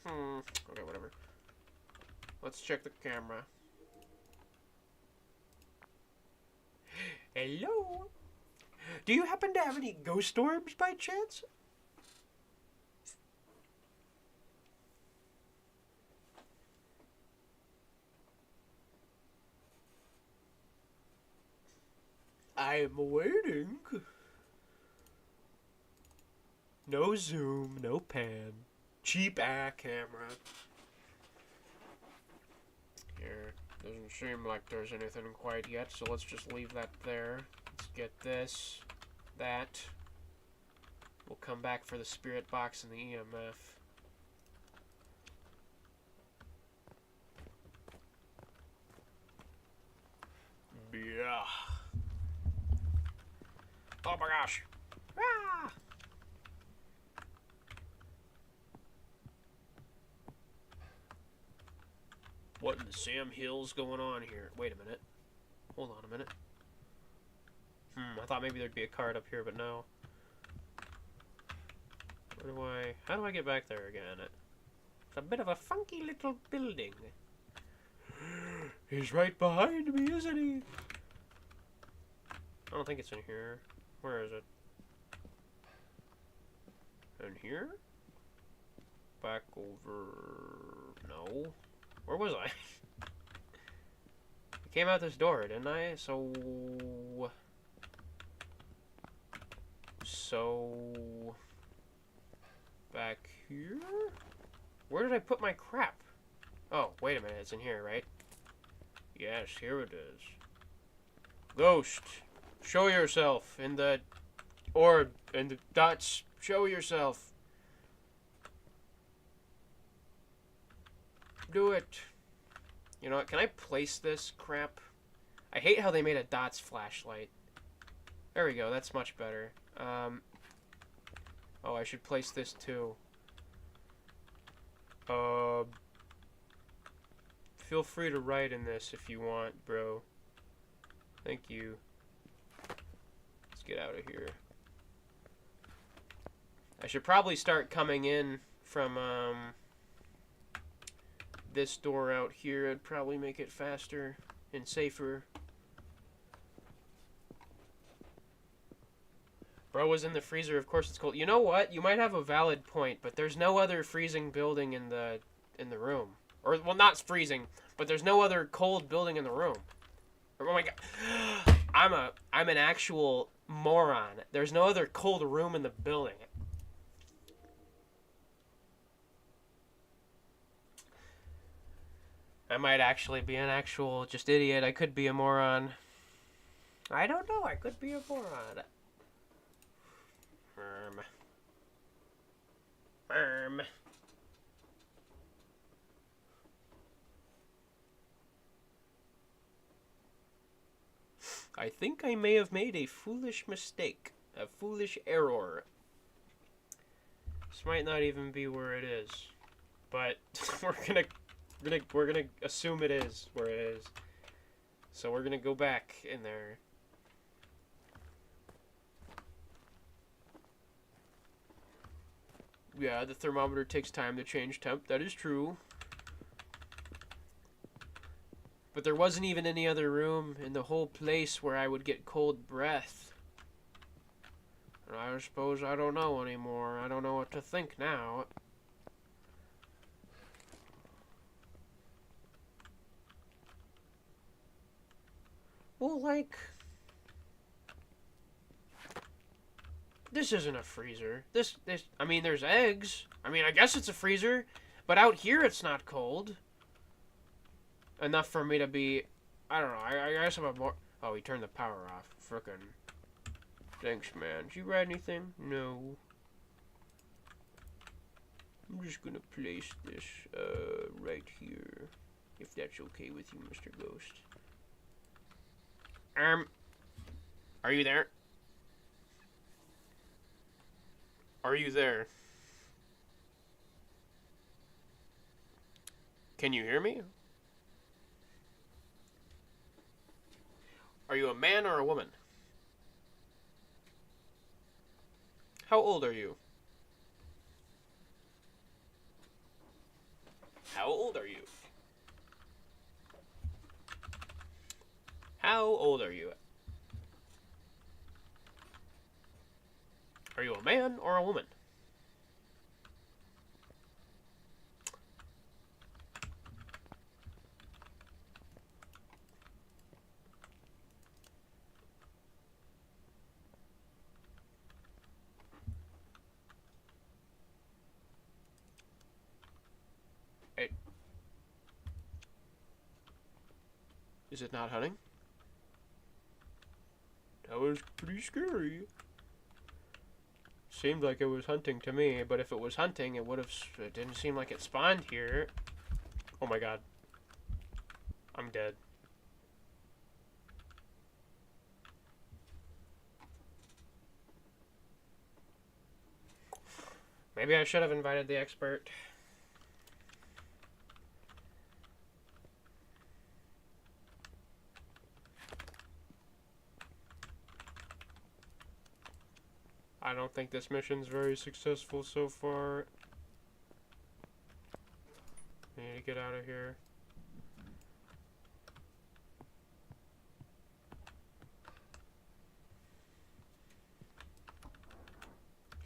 Okay, whatever. Let's check the camera. Hello? Do you happen to have any ghost orbs by chance? I'm waiting. No zoom, no pan. Cheap camera. Here. Doesn't seem like there's anything quite yet, so let's just leave that there. Let's Get this, that. We'll come back for the spirit box and the EMF. Yeah. Oh my gosh. Ah! What in the Sam Hill's going on here? Wait a minute. Hold on a minute. I thought maybe there'd be a card up here, but no. How do I get back there again? It's a bit of a funky little building. He's right behind me, isn't he? I don't think it's in here. Where is it? In here? Back over... No. Where was I? I came out this door, didn't I? So... Back here? Where did I put my crap? Oh, wait a minute. It's in here, right? Yes, here it is. Ghost, show yourself in the orb, in the dots. Show yourself. Do it. You know what? Can I place this crap? I hate how they made a dots flashlight. There we go. That's much better. Oh, I should place this too. Feel free to write in this if you want, bro. Thank you. Let's get out of here. I should probably start coming in from, this door out here. It'd probably make it faster and safer. Bro was in the freezer. Of course it's cold. You know what? You might have a valid point, but there's no other freezing building in the room. Or, well, not freezing, but there's no other cold building in the room. Oh my god. I'm an actual moron. There's no other cold room in the building. I might actually be an actual just idiot. I could be a moron. I don't know. I could be a moron. Firm. I think I may have made a foolish mistake. A foolish error. This might not even be where it is. But we're gonna assume it is where it is. So we're gonna go back in there. Yeah, the thermometer takes time to change temp. That is true. But there wasn't even any other room in the whole place where I would get cold breath. And I suppose I don't know anymore. I don't know what to think now. Well, like... This isn't a freezer. I mean, there's eggs. I mean, I guess it's a freezer. But out here, it's not cold. Enough for me to be... I don't know. I guess I'm a more... Oh, he turned the power off. Frickin'. Thanks, man. Did you write anything? No. I'm just gonna place this, right here. If that's okay with you, Mr. Ghost. Are you there? Are you there? Can you hear me? Are you a man or a woman? How old are you? How old are you? How old are you? Are you a man or a woman? Hey. Is it not hunting? That was pretty scary. Seemed like it was hunting to me, but if it was hunting, it would have. It didn't seem like it spawned here. Oh my god. I'm dead. Maybe I should have invited the expert. I don't think this mission's very successful so far. I need to get out of here.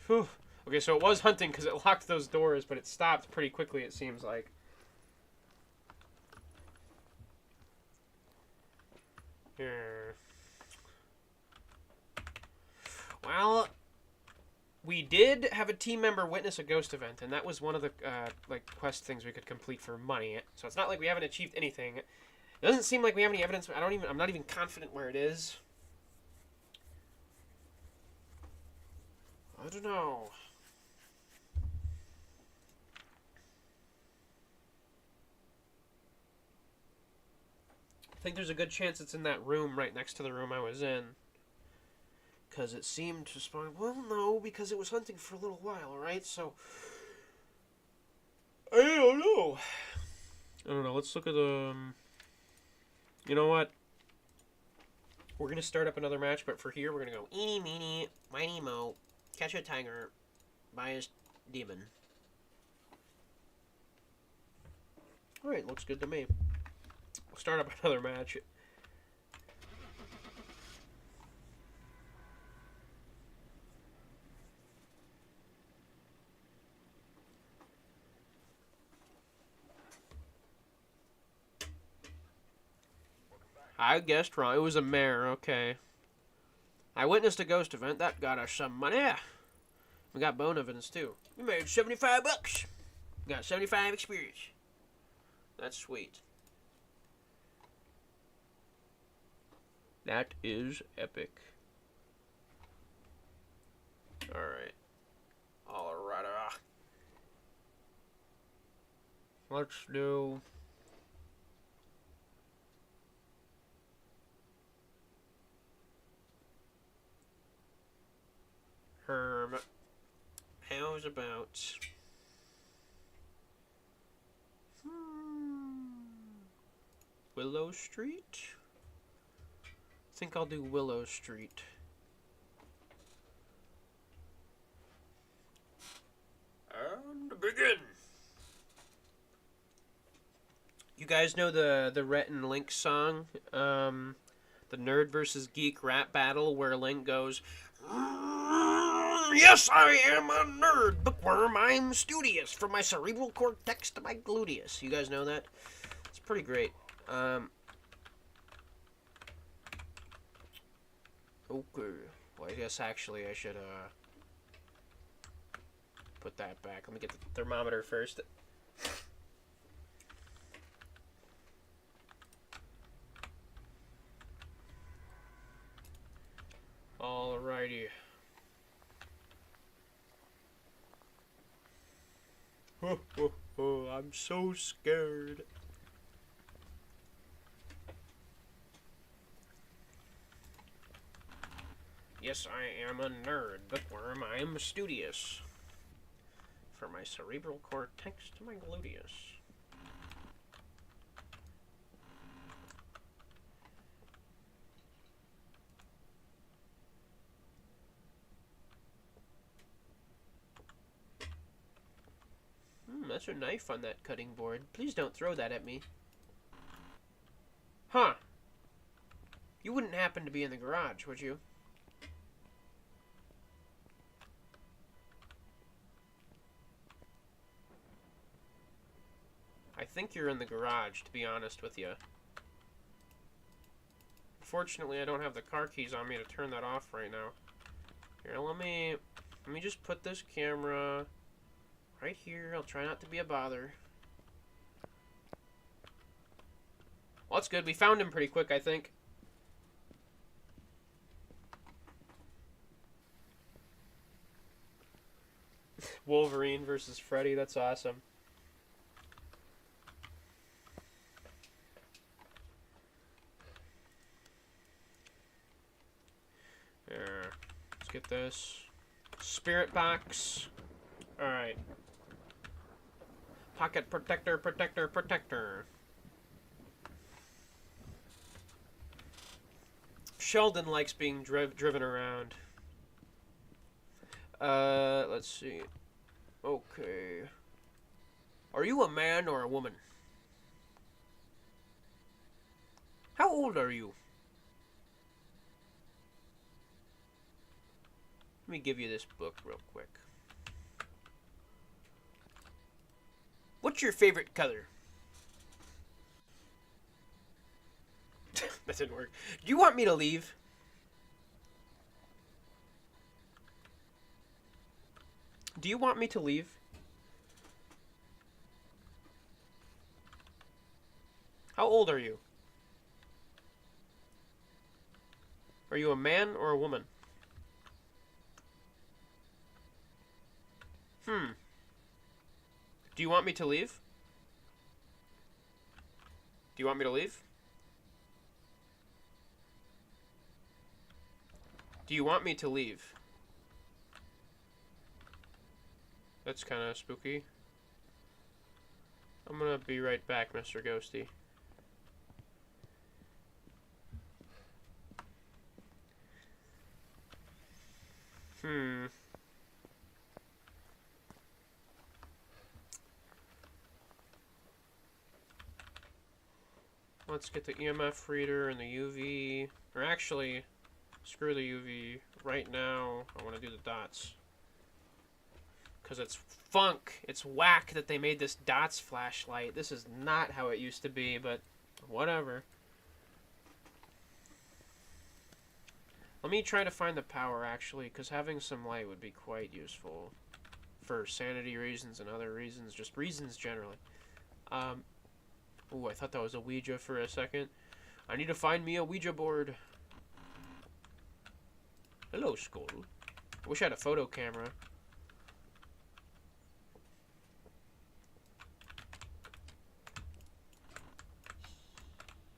Whew. Okay, so it was hunting because it locked those doors, but it stopped pretty quickly, it seems like. Here. Well, we did have a team member witness a ghost event, and that was one of the like quest things we could complete for money. So it's not like we haven't achieved anything. It doesn't seem like we have any evidence. I'm not even confident where it is. I don't know. I think there's a good chance it's in that room right next to the room I was in. Because it seemed to spawn... Well, no, because it was hunting for a little while, right? So... I don't know. I don't know. Let's look at the... You know what? We're going to start up another match, but for here, we're going to go... Eeny, meeny, miny, mo. Catch a tiger. Buy a demon. Alright, looks good to me. We'll start up another match. I guessed wrong. It was a mare. Okay. I witnessed a ghost event. That got us some money. We got bone evidence, too. We made 75 bucks. Got 75 experience. That's sweet. That is epic. Alright. Alright. Let's do... Herm. How's about... Willow Street? I think I'll do Willow Street. And begin! You guys know the Rhett and Link song? The Nerd versus Geek rap battle where Link goes... Yes, I am a nerd, bookworm. I'm studious, from my cerebral cortex to my gluteus. You guys know that? It's pretty great. Okay. Well, I guess actually I should put that back. Let me get the thermometer first. Alrighty. I'm so scared. Yes, I am a nerd, bookworm. I am studious. From my cerebral cortex to my gluteus. That's a knife on that cutting board. Please don't throw that at me. Huh. You wouldn't happen to be in the garage, would you? I think you're in the garage, to be honest with you. Unfortunately, I don't have the car keys on me to turn that off right now. Here, let me just put this camera right here. I'll try not to be a bother. Well, that's good. We found him pretty quick, I think. Wolverine versus Freddy. That's awesome. There. Let's get this. Spirit box. Alright. Pocket protector, protector, protector. Sheldon likes being driven around. Let's see. Okay. Are you a man or a woman? How old are you? Let me give you this book real quick. What's your favorite color? That didn't work. Do you want me to leave? Do you want me to leave? How old are you? Are you a man or a woman? Do you want me to leave? Do you want me to leave? Do you want me to leave? That's kind of spooky. I'm gonna be right back, Mr. Ghosty. Let's get the EMF reader and the UV. Or actually, screw the UV. Right now, I want to do the dots. Because it's funk. It's whack that they made this dots flashlight. This is not how it used to be, but whatever. Let me try to find the power, actually, because having some light would be quite useful. For sanity reasons and other reasons. Just reasons generally. Ooh, I thought that was a Ouija for a second. I need to find me a Ouija board. Hello, Skull. I wish I had a photo camera.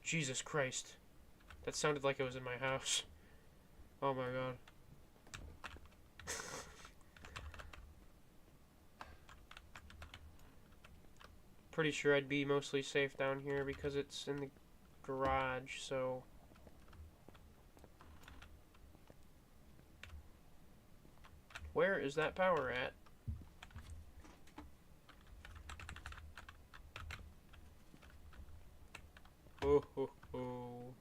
Jesus Christ. That sounded like it was in my house. Oh my god. Pretty sure I'd be mostly safe down here because it's in the garage, so... Where is that power at? Oh, ho, ho.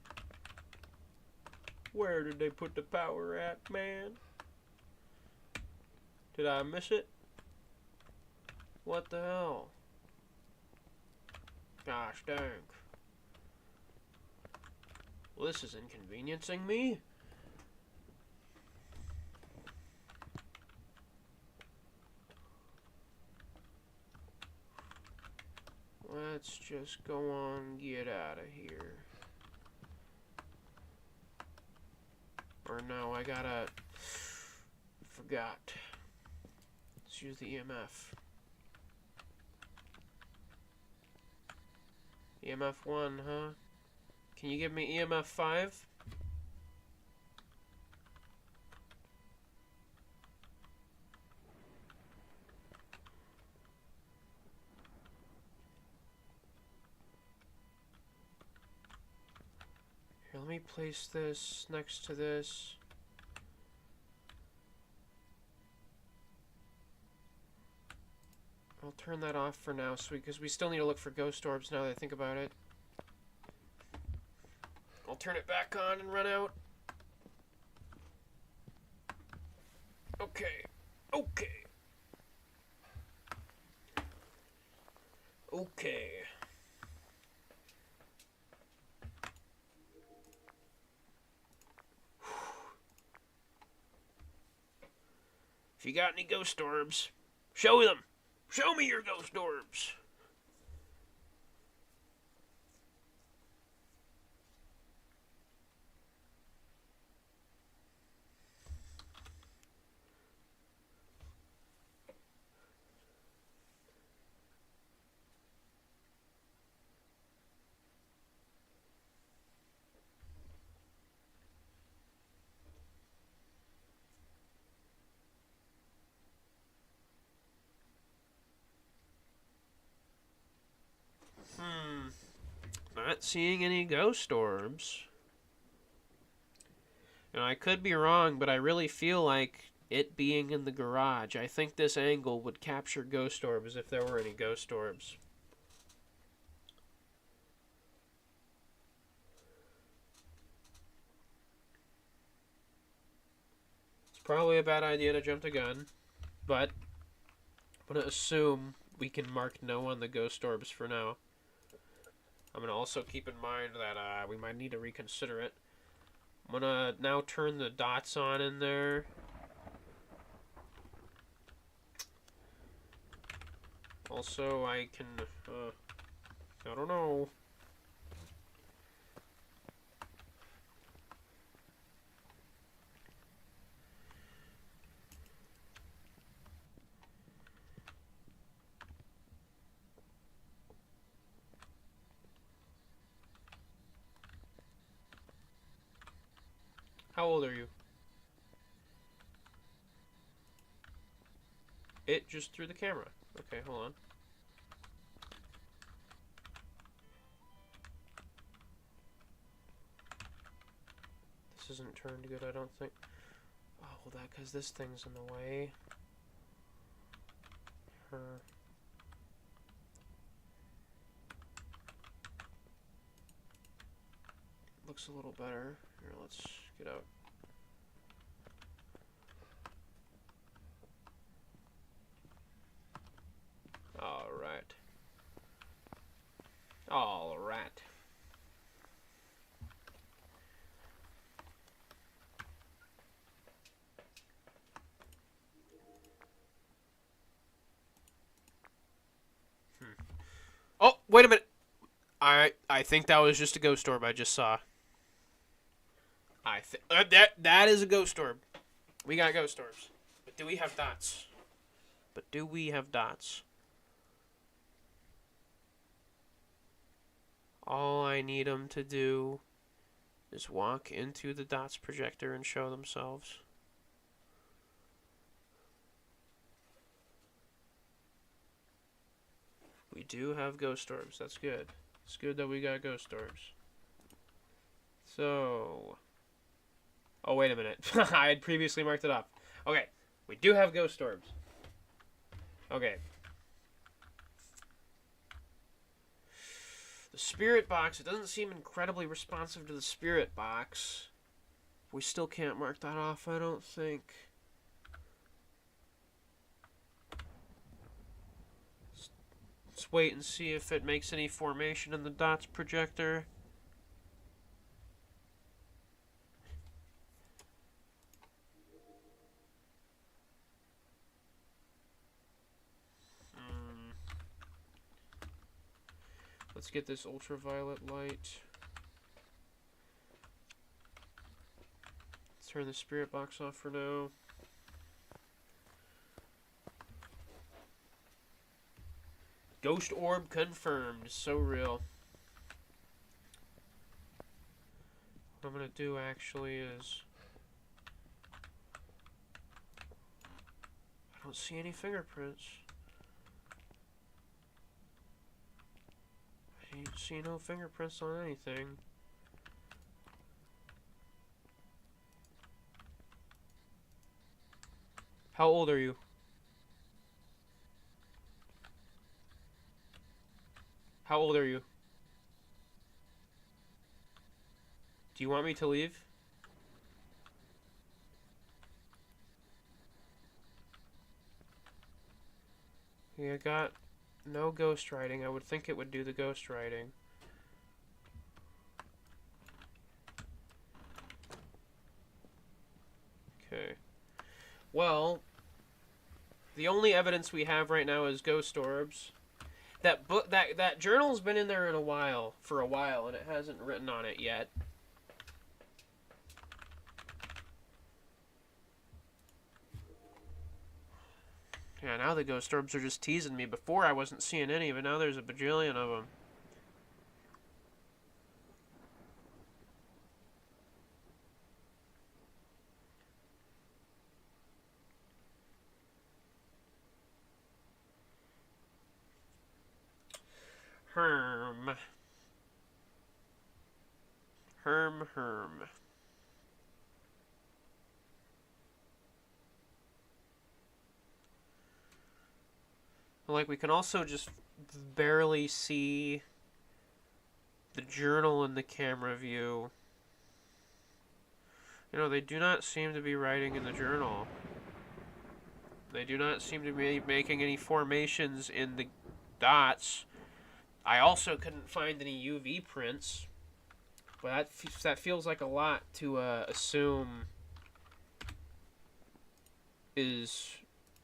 Where did they put the power at, man? Did I miss it? What the hell? Gosh dang. Well, this is inconveniencing me. Let's just go on, get out of here. Or no, I gotta... Forgot. Let's use the EMF. EMF 1, huh? Can you give me EMF 5? Here, let me place this next to this. I'll turn that off for now, because we still need to look for ghost orbs now that I think about it. I'll turn it back on and run out. Okay. Okay. Okay. If you got any ghost orbs, show them. Show me your ghost orbs. not seeing any ghost orbs. And I could be wrong, but I really feel like it being in the garage, I think this angle would capture ghost orbs if there were any ghost orbs. It's probably a bad idea to jump the gun, but I'm going to assume we can mark no on the ghost orbs for now. I'm going to also keep in mind that we might need to reconsider it. I'm going to now turn the dots on in there. Also, I can, I don't know. How old are you? It just threw the camera. Okay, hold on. This isn't turned good, I don't think. Oh, well, that because this thing's in the way. Looks a little better. Here, let's get out. Alright. Alright. Oh, wait a minute. I think that was just a ghost orb I just saw. That is a ghost orb. We got ghost orbs. But do we have dots? All I need them to do is walk into the dots projector and show themselves. We do have ghost orbs. That's good. It's good that we got ghost orbs. So... Oh, wait a minute. I had previously marked it off. Okay. We do have ghost orbs. Okay. The spirit box, it doesn't seem incredibly responsive to the spirit box. We still can't mark that off, I don't think. Let's wait and see if it makes any formation in the dots projector. Let's get this ultraviolet light. Let's turn the spirit box off for now. Ghost orb confirmed. So real. What I'm gonna do actually is... I don't see any fingerprints. I don't see no fingerprints on anything. How old are you? How old are you? Do you want me to leave? Yeah, got no ghost writing. I would think it would do the ghost writing. Okay. Well, the only evidence we have right now is ghost orbs. That book, that journal's been in there for a while, and it hasn't written on it yet. Yeah, now the ghost orbs are just teasing me. Before I wasn't seeing any, but now there's a bajillion of them. Herm. Like, we can also just barely see the journal in the camera view. You know, they do not seem to be writing in the journal. They do not seem to be making any formations in the dots. I also couldn't find any UV prints. But that feels like a lot to assume is...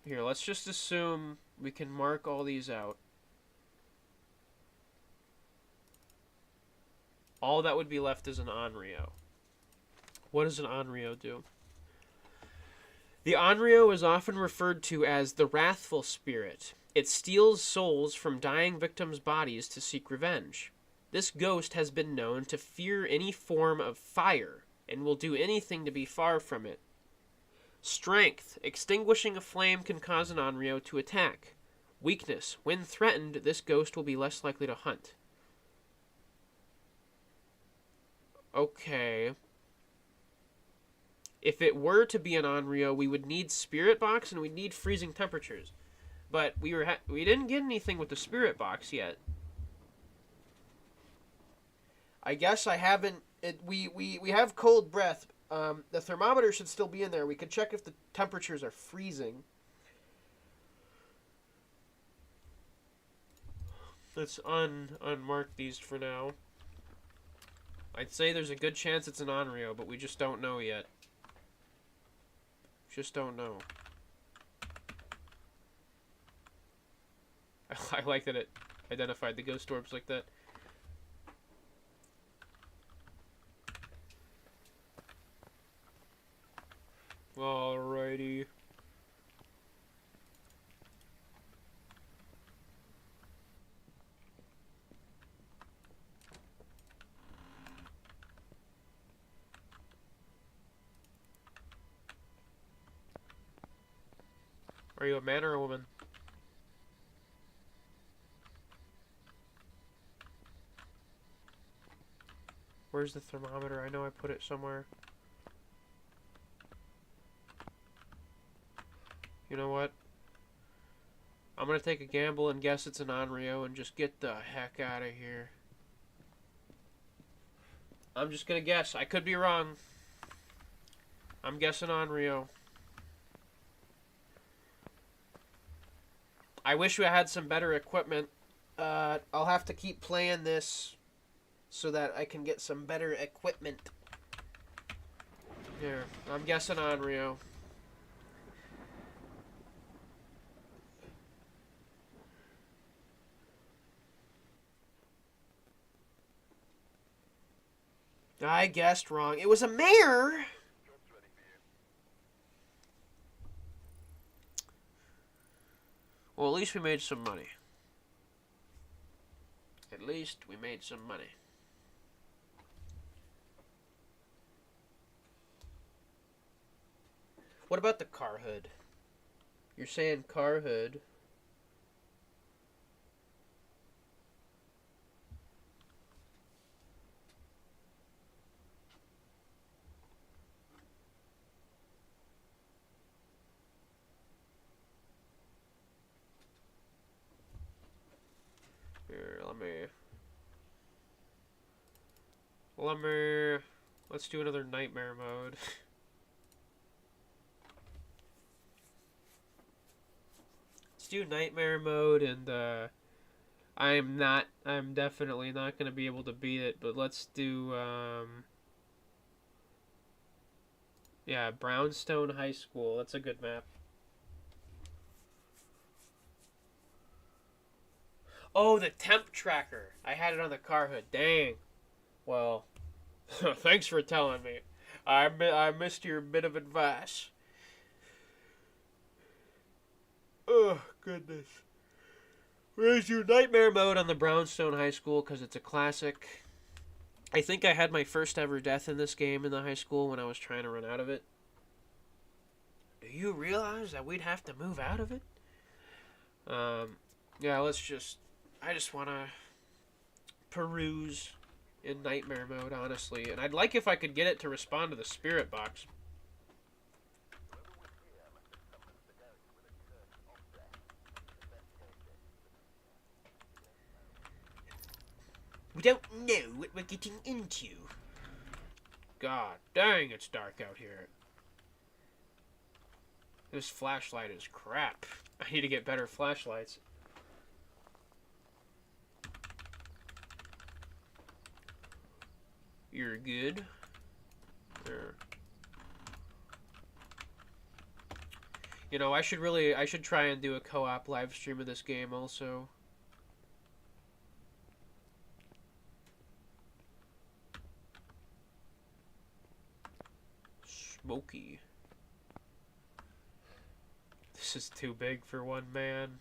Here, let's just assume we can mark all these out. All that would be left is an Onryo. What does an Onryo do? The Onryo is often referred to as the wrathful spirit. It steals souls from dying victims' bodies to seek revenge. This ghost has been known to fear any form of fire and will do anything to be far from it. Strength. Extinguishing a flame can cause an Onryo to attack. Weakness. When threatened, this ghost will be less likely to hunt. Okay. If it were to be an Onryo, we would need Spirit Box and we'd need freezing temperatures. But we didn't get anything with the Spirit Box yet. I guess I haven't... We have cold breath. The thermometer should still be in there. We could check if the temperatures are freezing. Let's unmark these for now. I'd say there's a good chance it's an Onryo, but we just don't know yet. Just don't know. I like that it identified the ghost orbs like that. Alrighty. Are you a man or a woman? Where's the thermometer? I know I put it somewhere. You know what? I'm gonna take a gamble and guess it's an Onryo and just get the heck out of here. I'm just gonna guess. I could be wrong. I'm guessing Onryo. I wish we had some better equipment. I'll have to keep playing this so that I can get some better equipment. Here, I'm guessing Onryo. I guessed wrong. It was a mare! Well, at least we made some money. At least we made some money. What about the car hood? You're saying car hood. Here, let's do another nightmare mode. Let's do nightmare mode, and I'm definitely not gonna be able to beat it, but let's do yeah, Brownstone High School. That's a good map. Oh, the temp tracker. I had it on the car hood. Dang. Well, thanks for telling me. I missed your bit of advice. Oh, goodness. Where's your nightmare mode on the Brownstone High School? Because it's a classic. I think I had my first ever death in this game in the high school when I was trying to run out of it. Do you realize that we'd have to move out of it? Yeah, let's just... I just want to peruse in nightmare mode, honestly. And I'd like if I could get it to respond to the spirit box. We don't know what we're getting into. God dang, it's dark out here. This flashlight is crap. I need to get better flashlights. You're good. There. You know, I should try and do a co-op live stream of this game also. Smoky. This is too big for one man.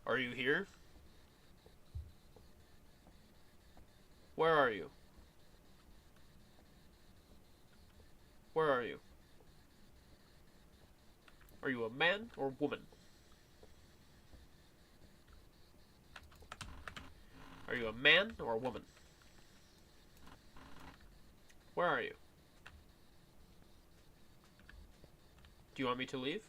Are you here? Where are you? Where are you? Are you a man or woman? Are you a man or a woman? Where are you? Do you want me to leave?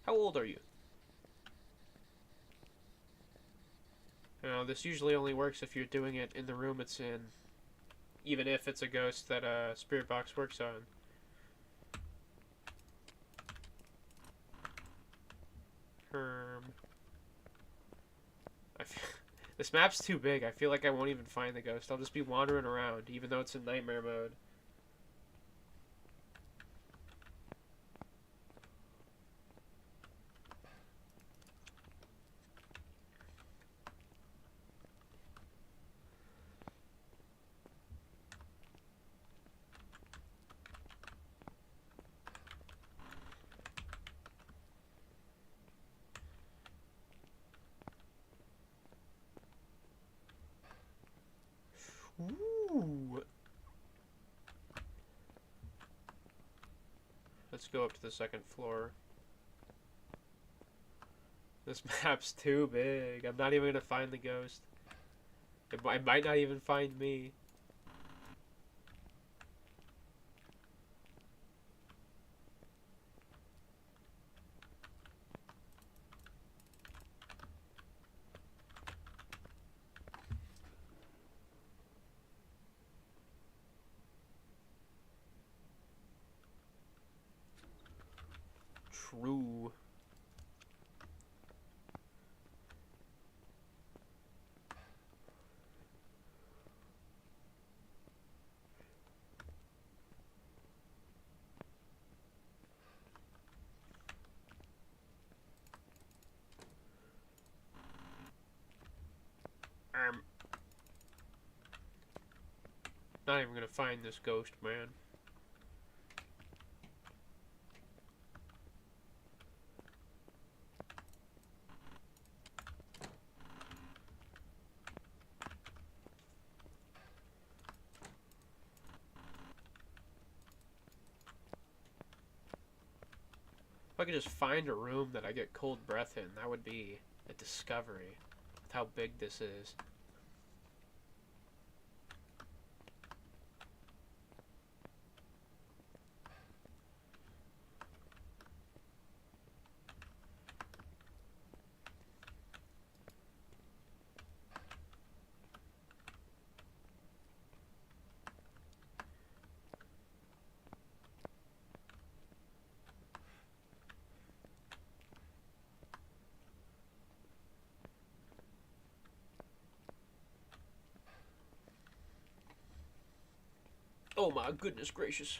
How old are you? You know, this usually only works if you're doing it in the room it's in. Even if it's a ghost that a spirit box works on. This map's too big. I feel like I won't even find the ghost. I'll just be wandering around, even though it's in nightmare mode. Ooh. Let's go up to the second floor. This map's too big. I'm not even gonna find the ghost. I might not even find me. True. Not even gonna find this ghost, man. If I could just find a room that I get cold breath in, that would be a discovery with how big this is. Oh my goodness gracious.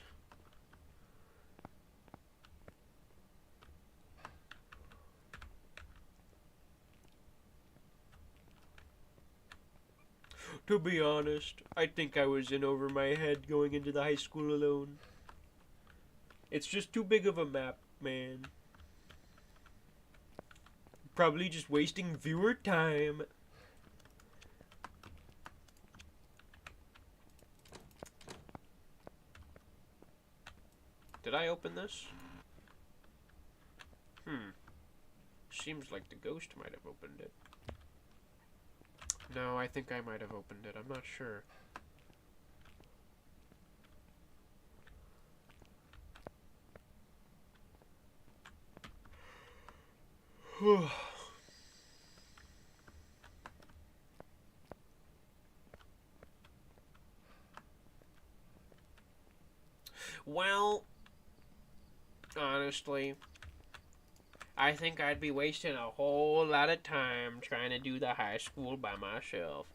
To be honest, I think I was in over my head going into the high school alone. It's just too big of a map, man. Probably just wasting viewer time. Did I open this? Seems like the ghost might have opened it. No, I think I might have opened it. I'm not sure. Well, honestly, I think I'd be wasting a whole lot of time trying to do the high school by myself.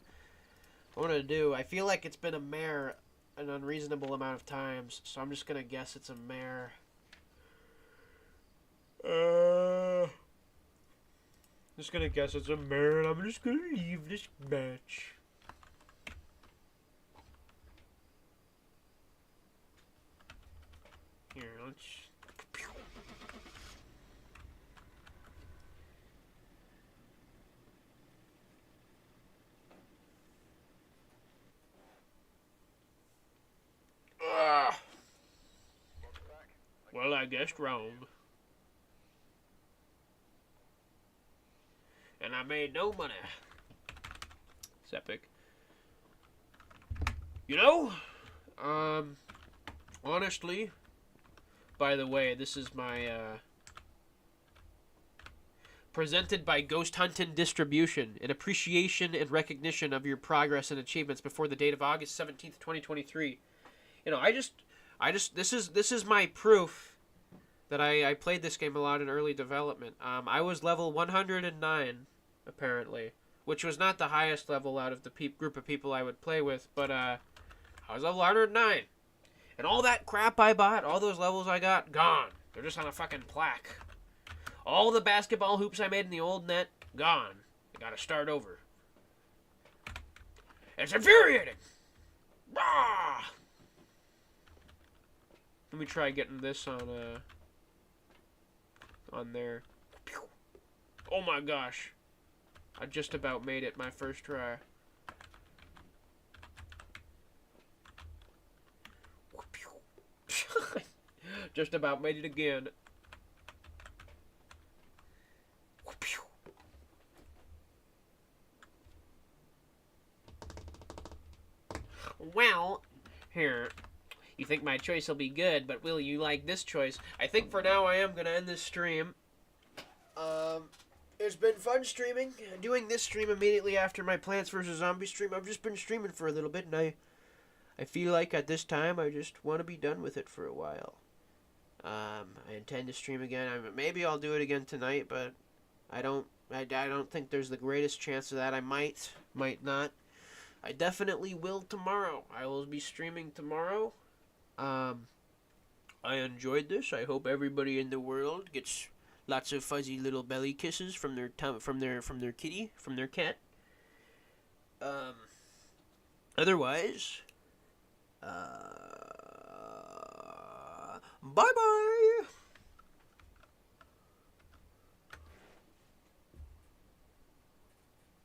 What I'm gonna do, I feel like it's been a mare an unreasonable amount of times, so I'm just gonna guess it's a mare. Just gonna guess it's a mare, and I'm just gonna leave this match. Here, let's... Well, I guessed wrong. And I made no money. It's epic. You know, honestly, by the way, this is my, presented by Ghost Hunting Distribution, in appreciation and recognition of your progress and achievements before the date of August 17th, 2023. You know, this is my proof that I played this game a lot in early development. I was level 109, apparently, which was not the highest level out of the group of people I would play with, but I was level 109. And all that crap I bought, all those levels I got, gone. They're just on a fucking plaque. All the basketball hoops I made in the old net, gone. I gotta start over. It's infuriating! Ah! Let me try getting this on there. Oh my gosh. I just about made it my first try. Just about made it again. Well, here. You think my choice will be good, but will you like this choice? I think for now I am going to end this stream. It's been fun streaming. Doing this stream immediately after my Plants vs. Zombies stream. I've just been streaming for a little bit, and I feel like at this time I just want to be done with it for a while. I intend to stream again. Maybe I'll do it again tonight, but I don't think there's the greatest chance of that. I might not. I definitely will tomorrow. I will be streaming tomorrow. I enjoyed this. I hope everybody in the world gets lots of fuzzy little belly kisses from their kitty, from their cat. Otherwise, bye bye.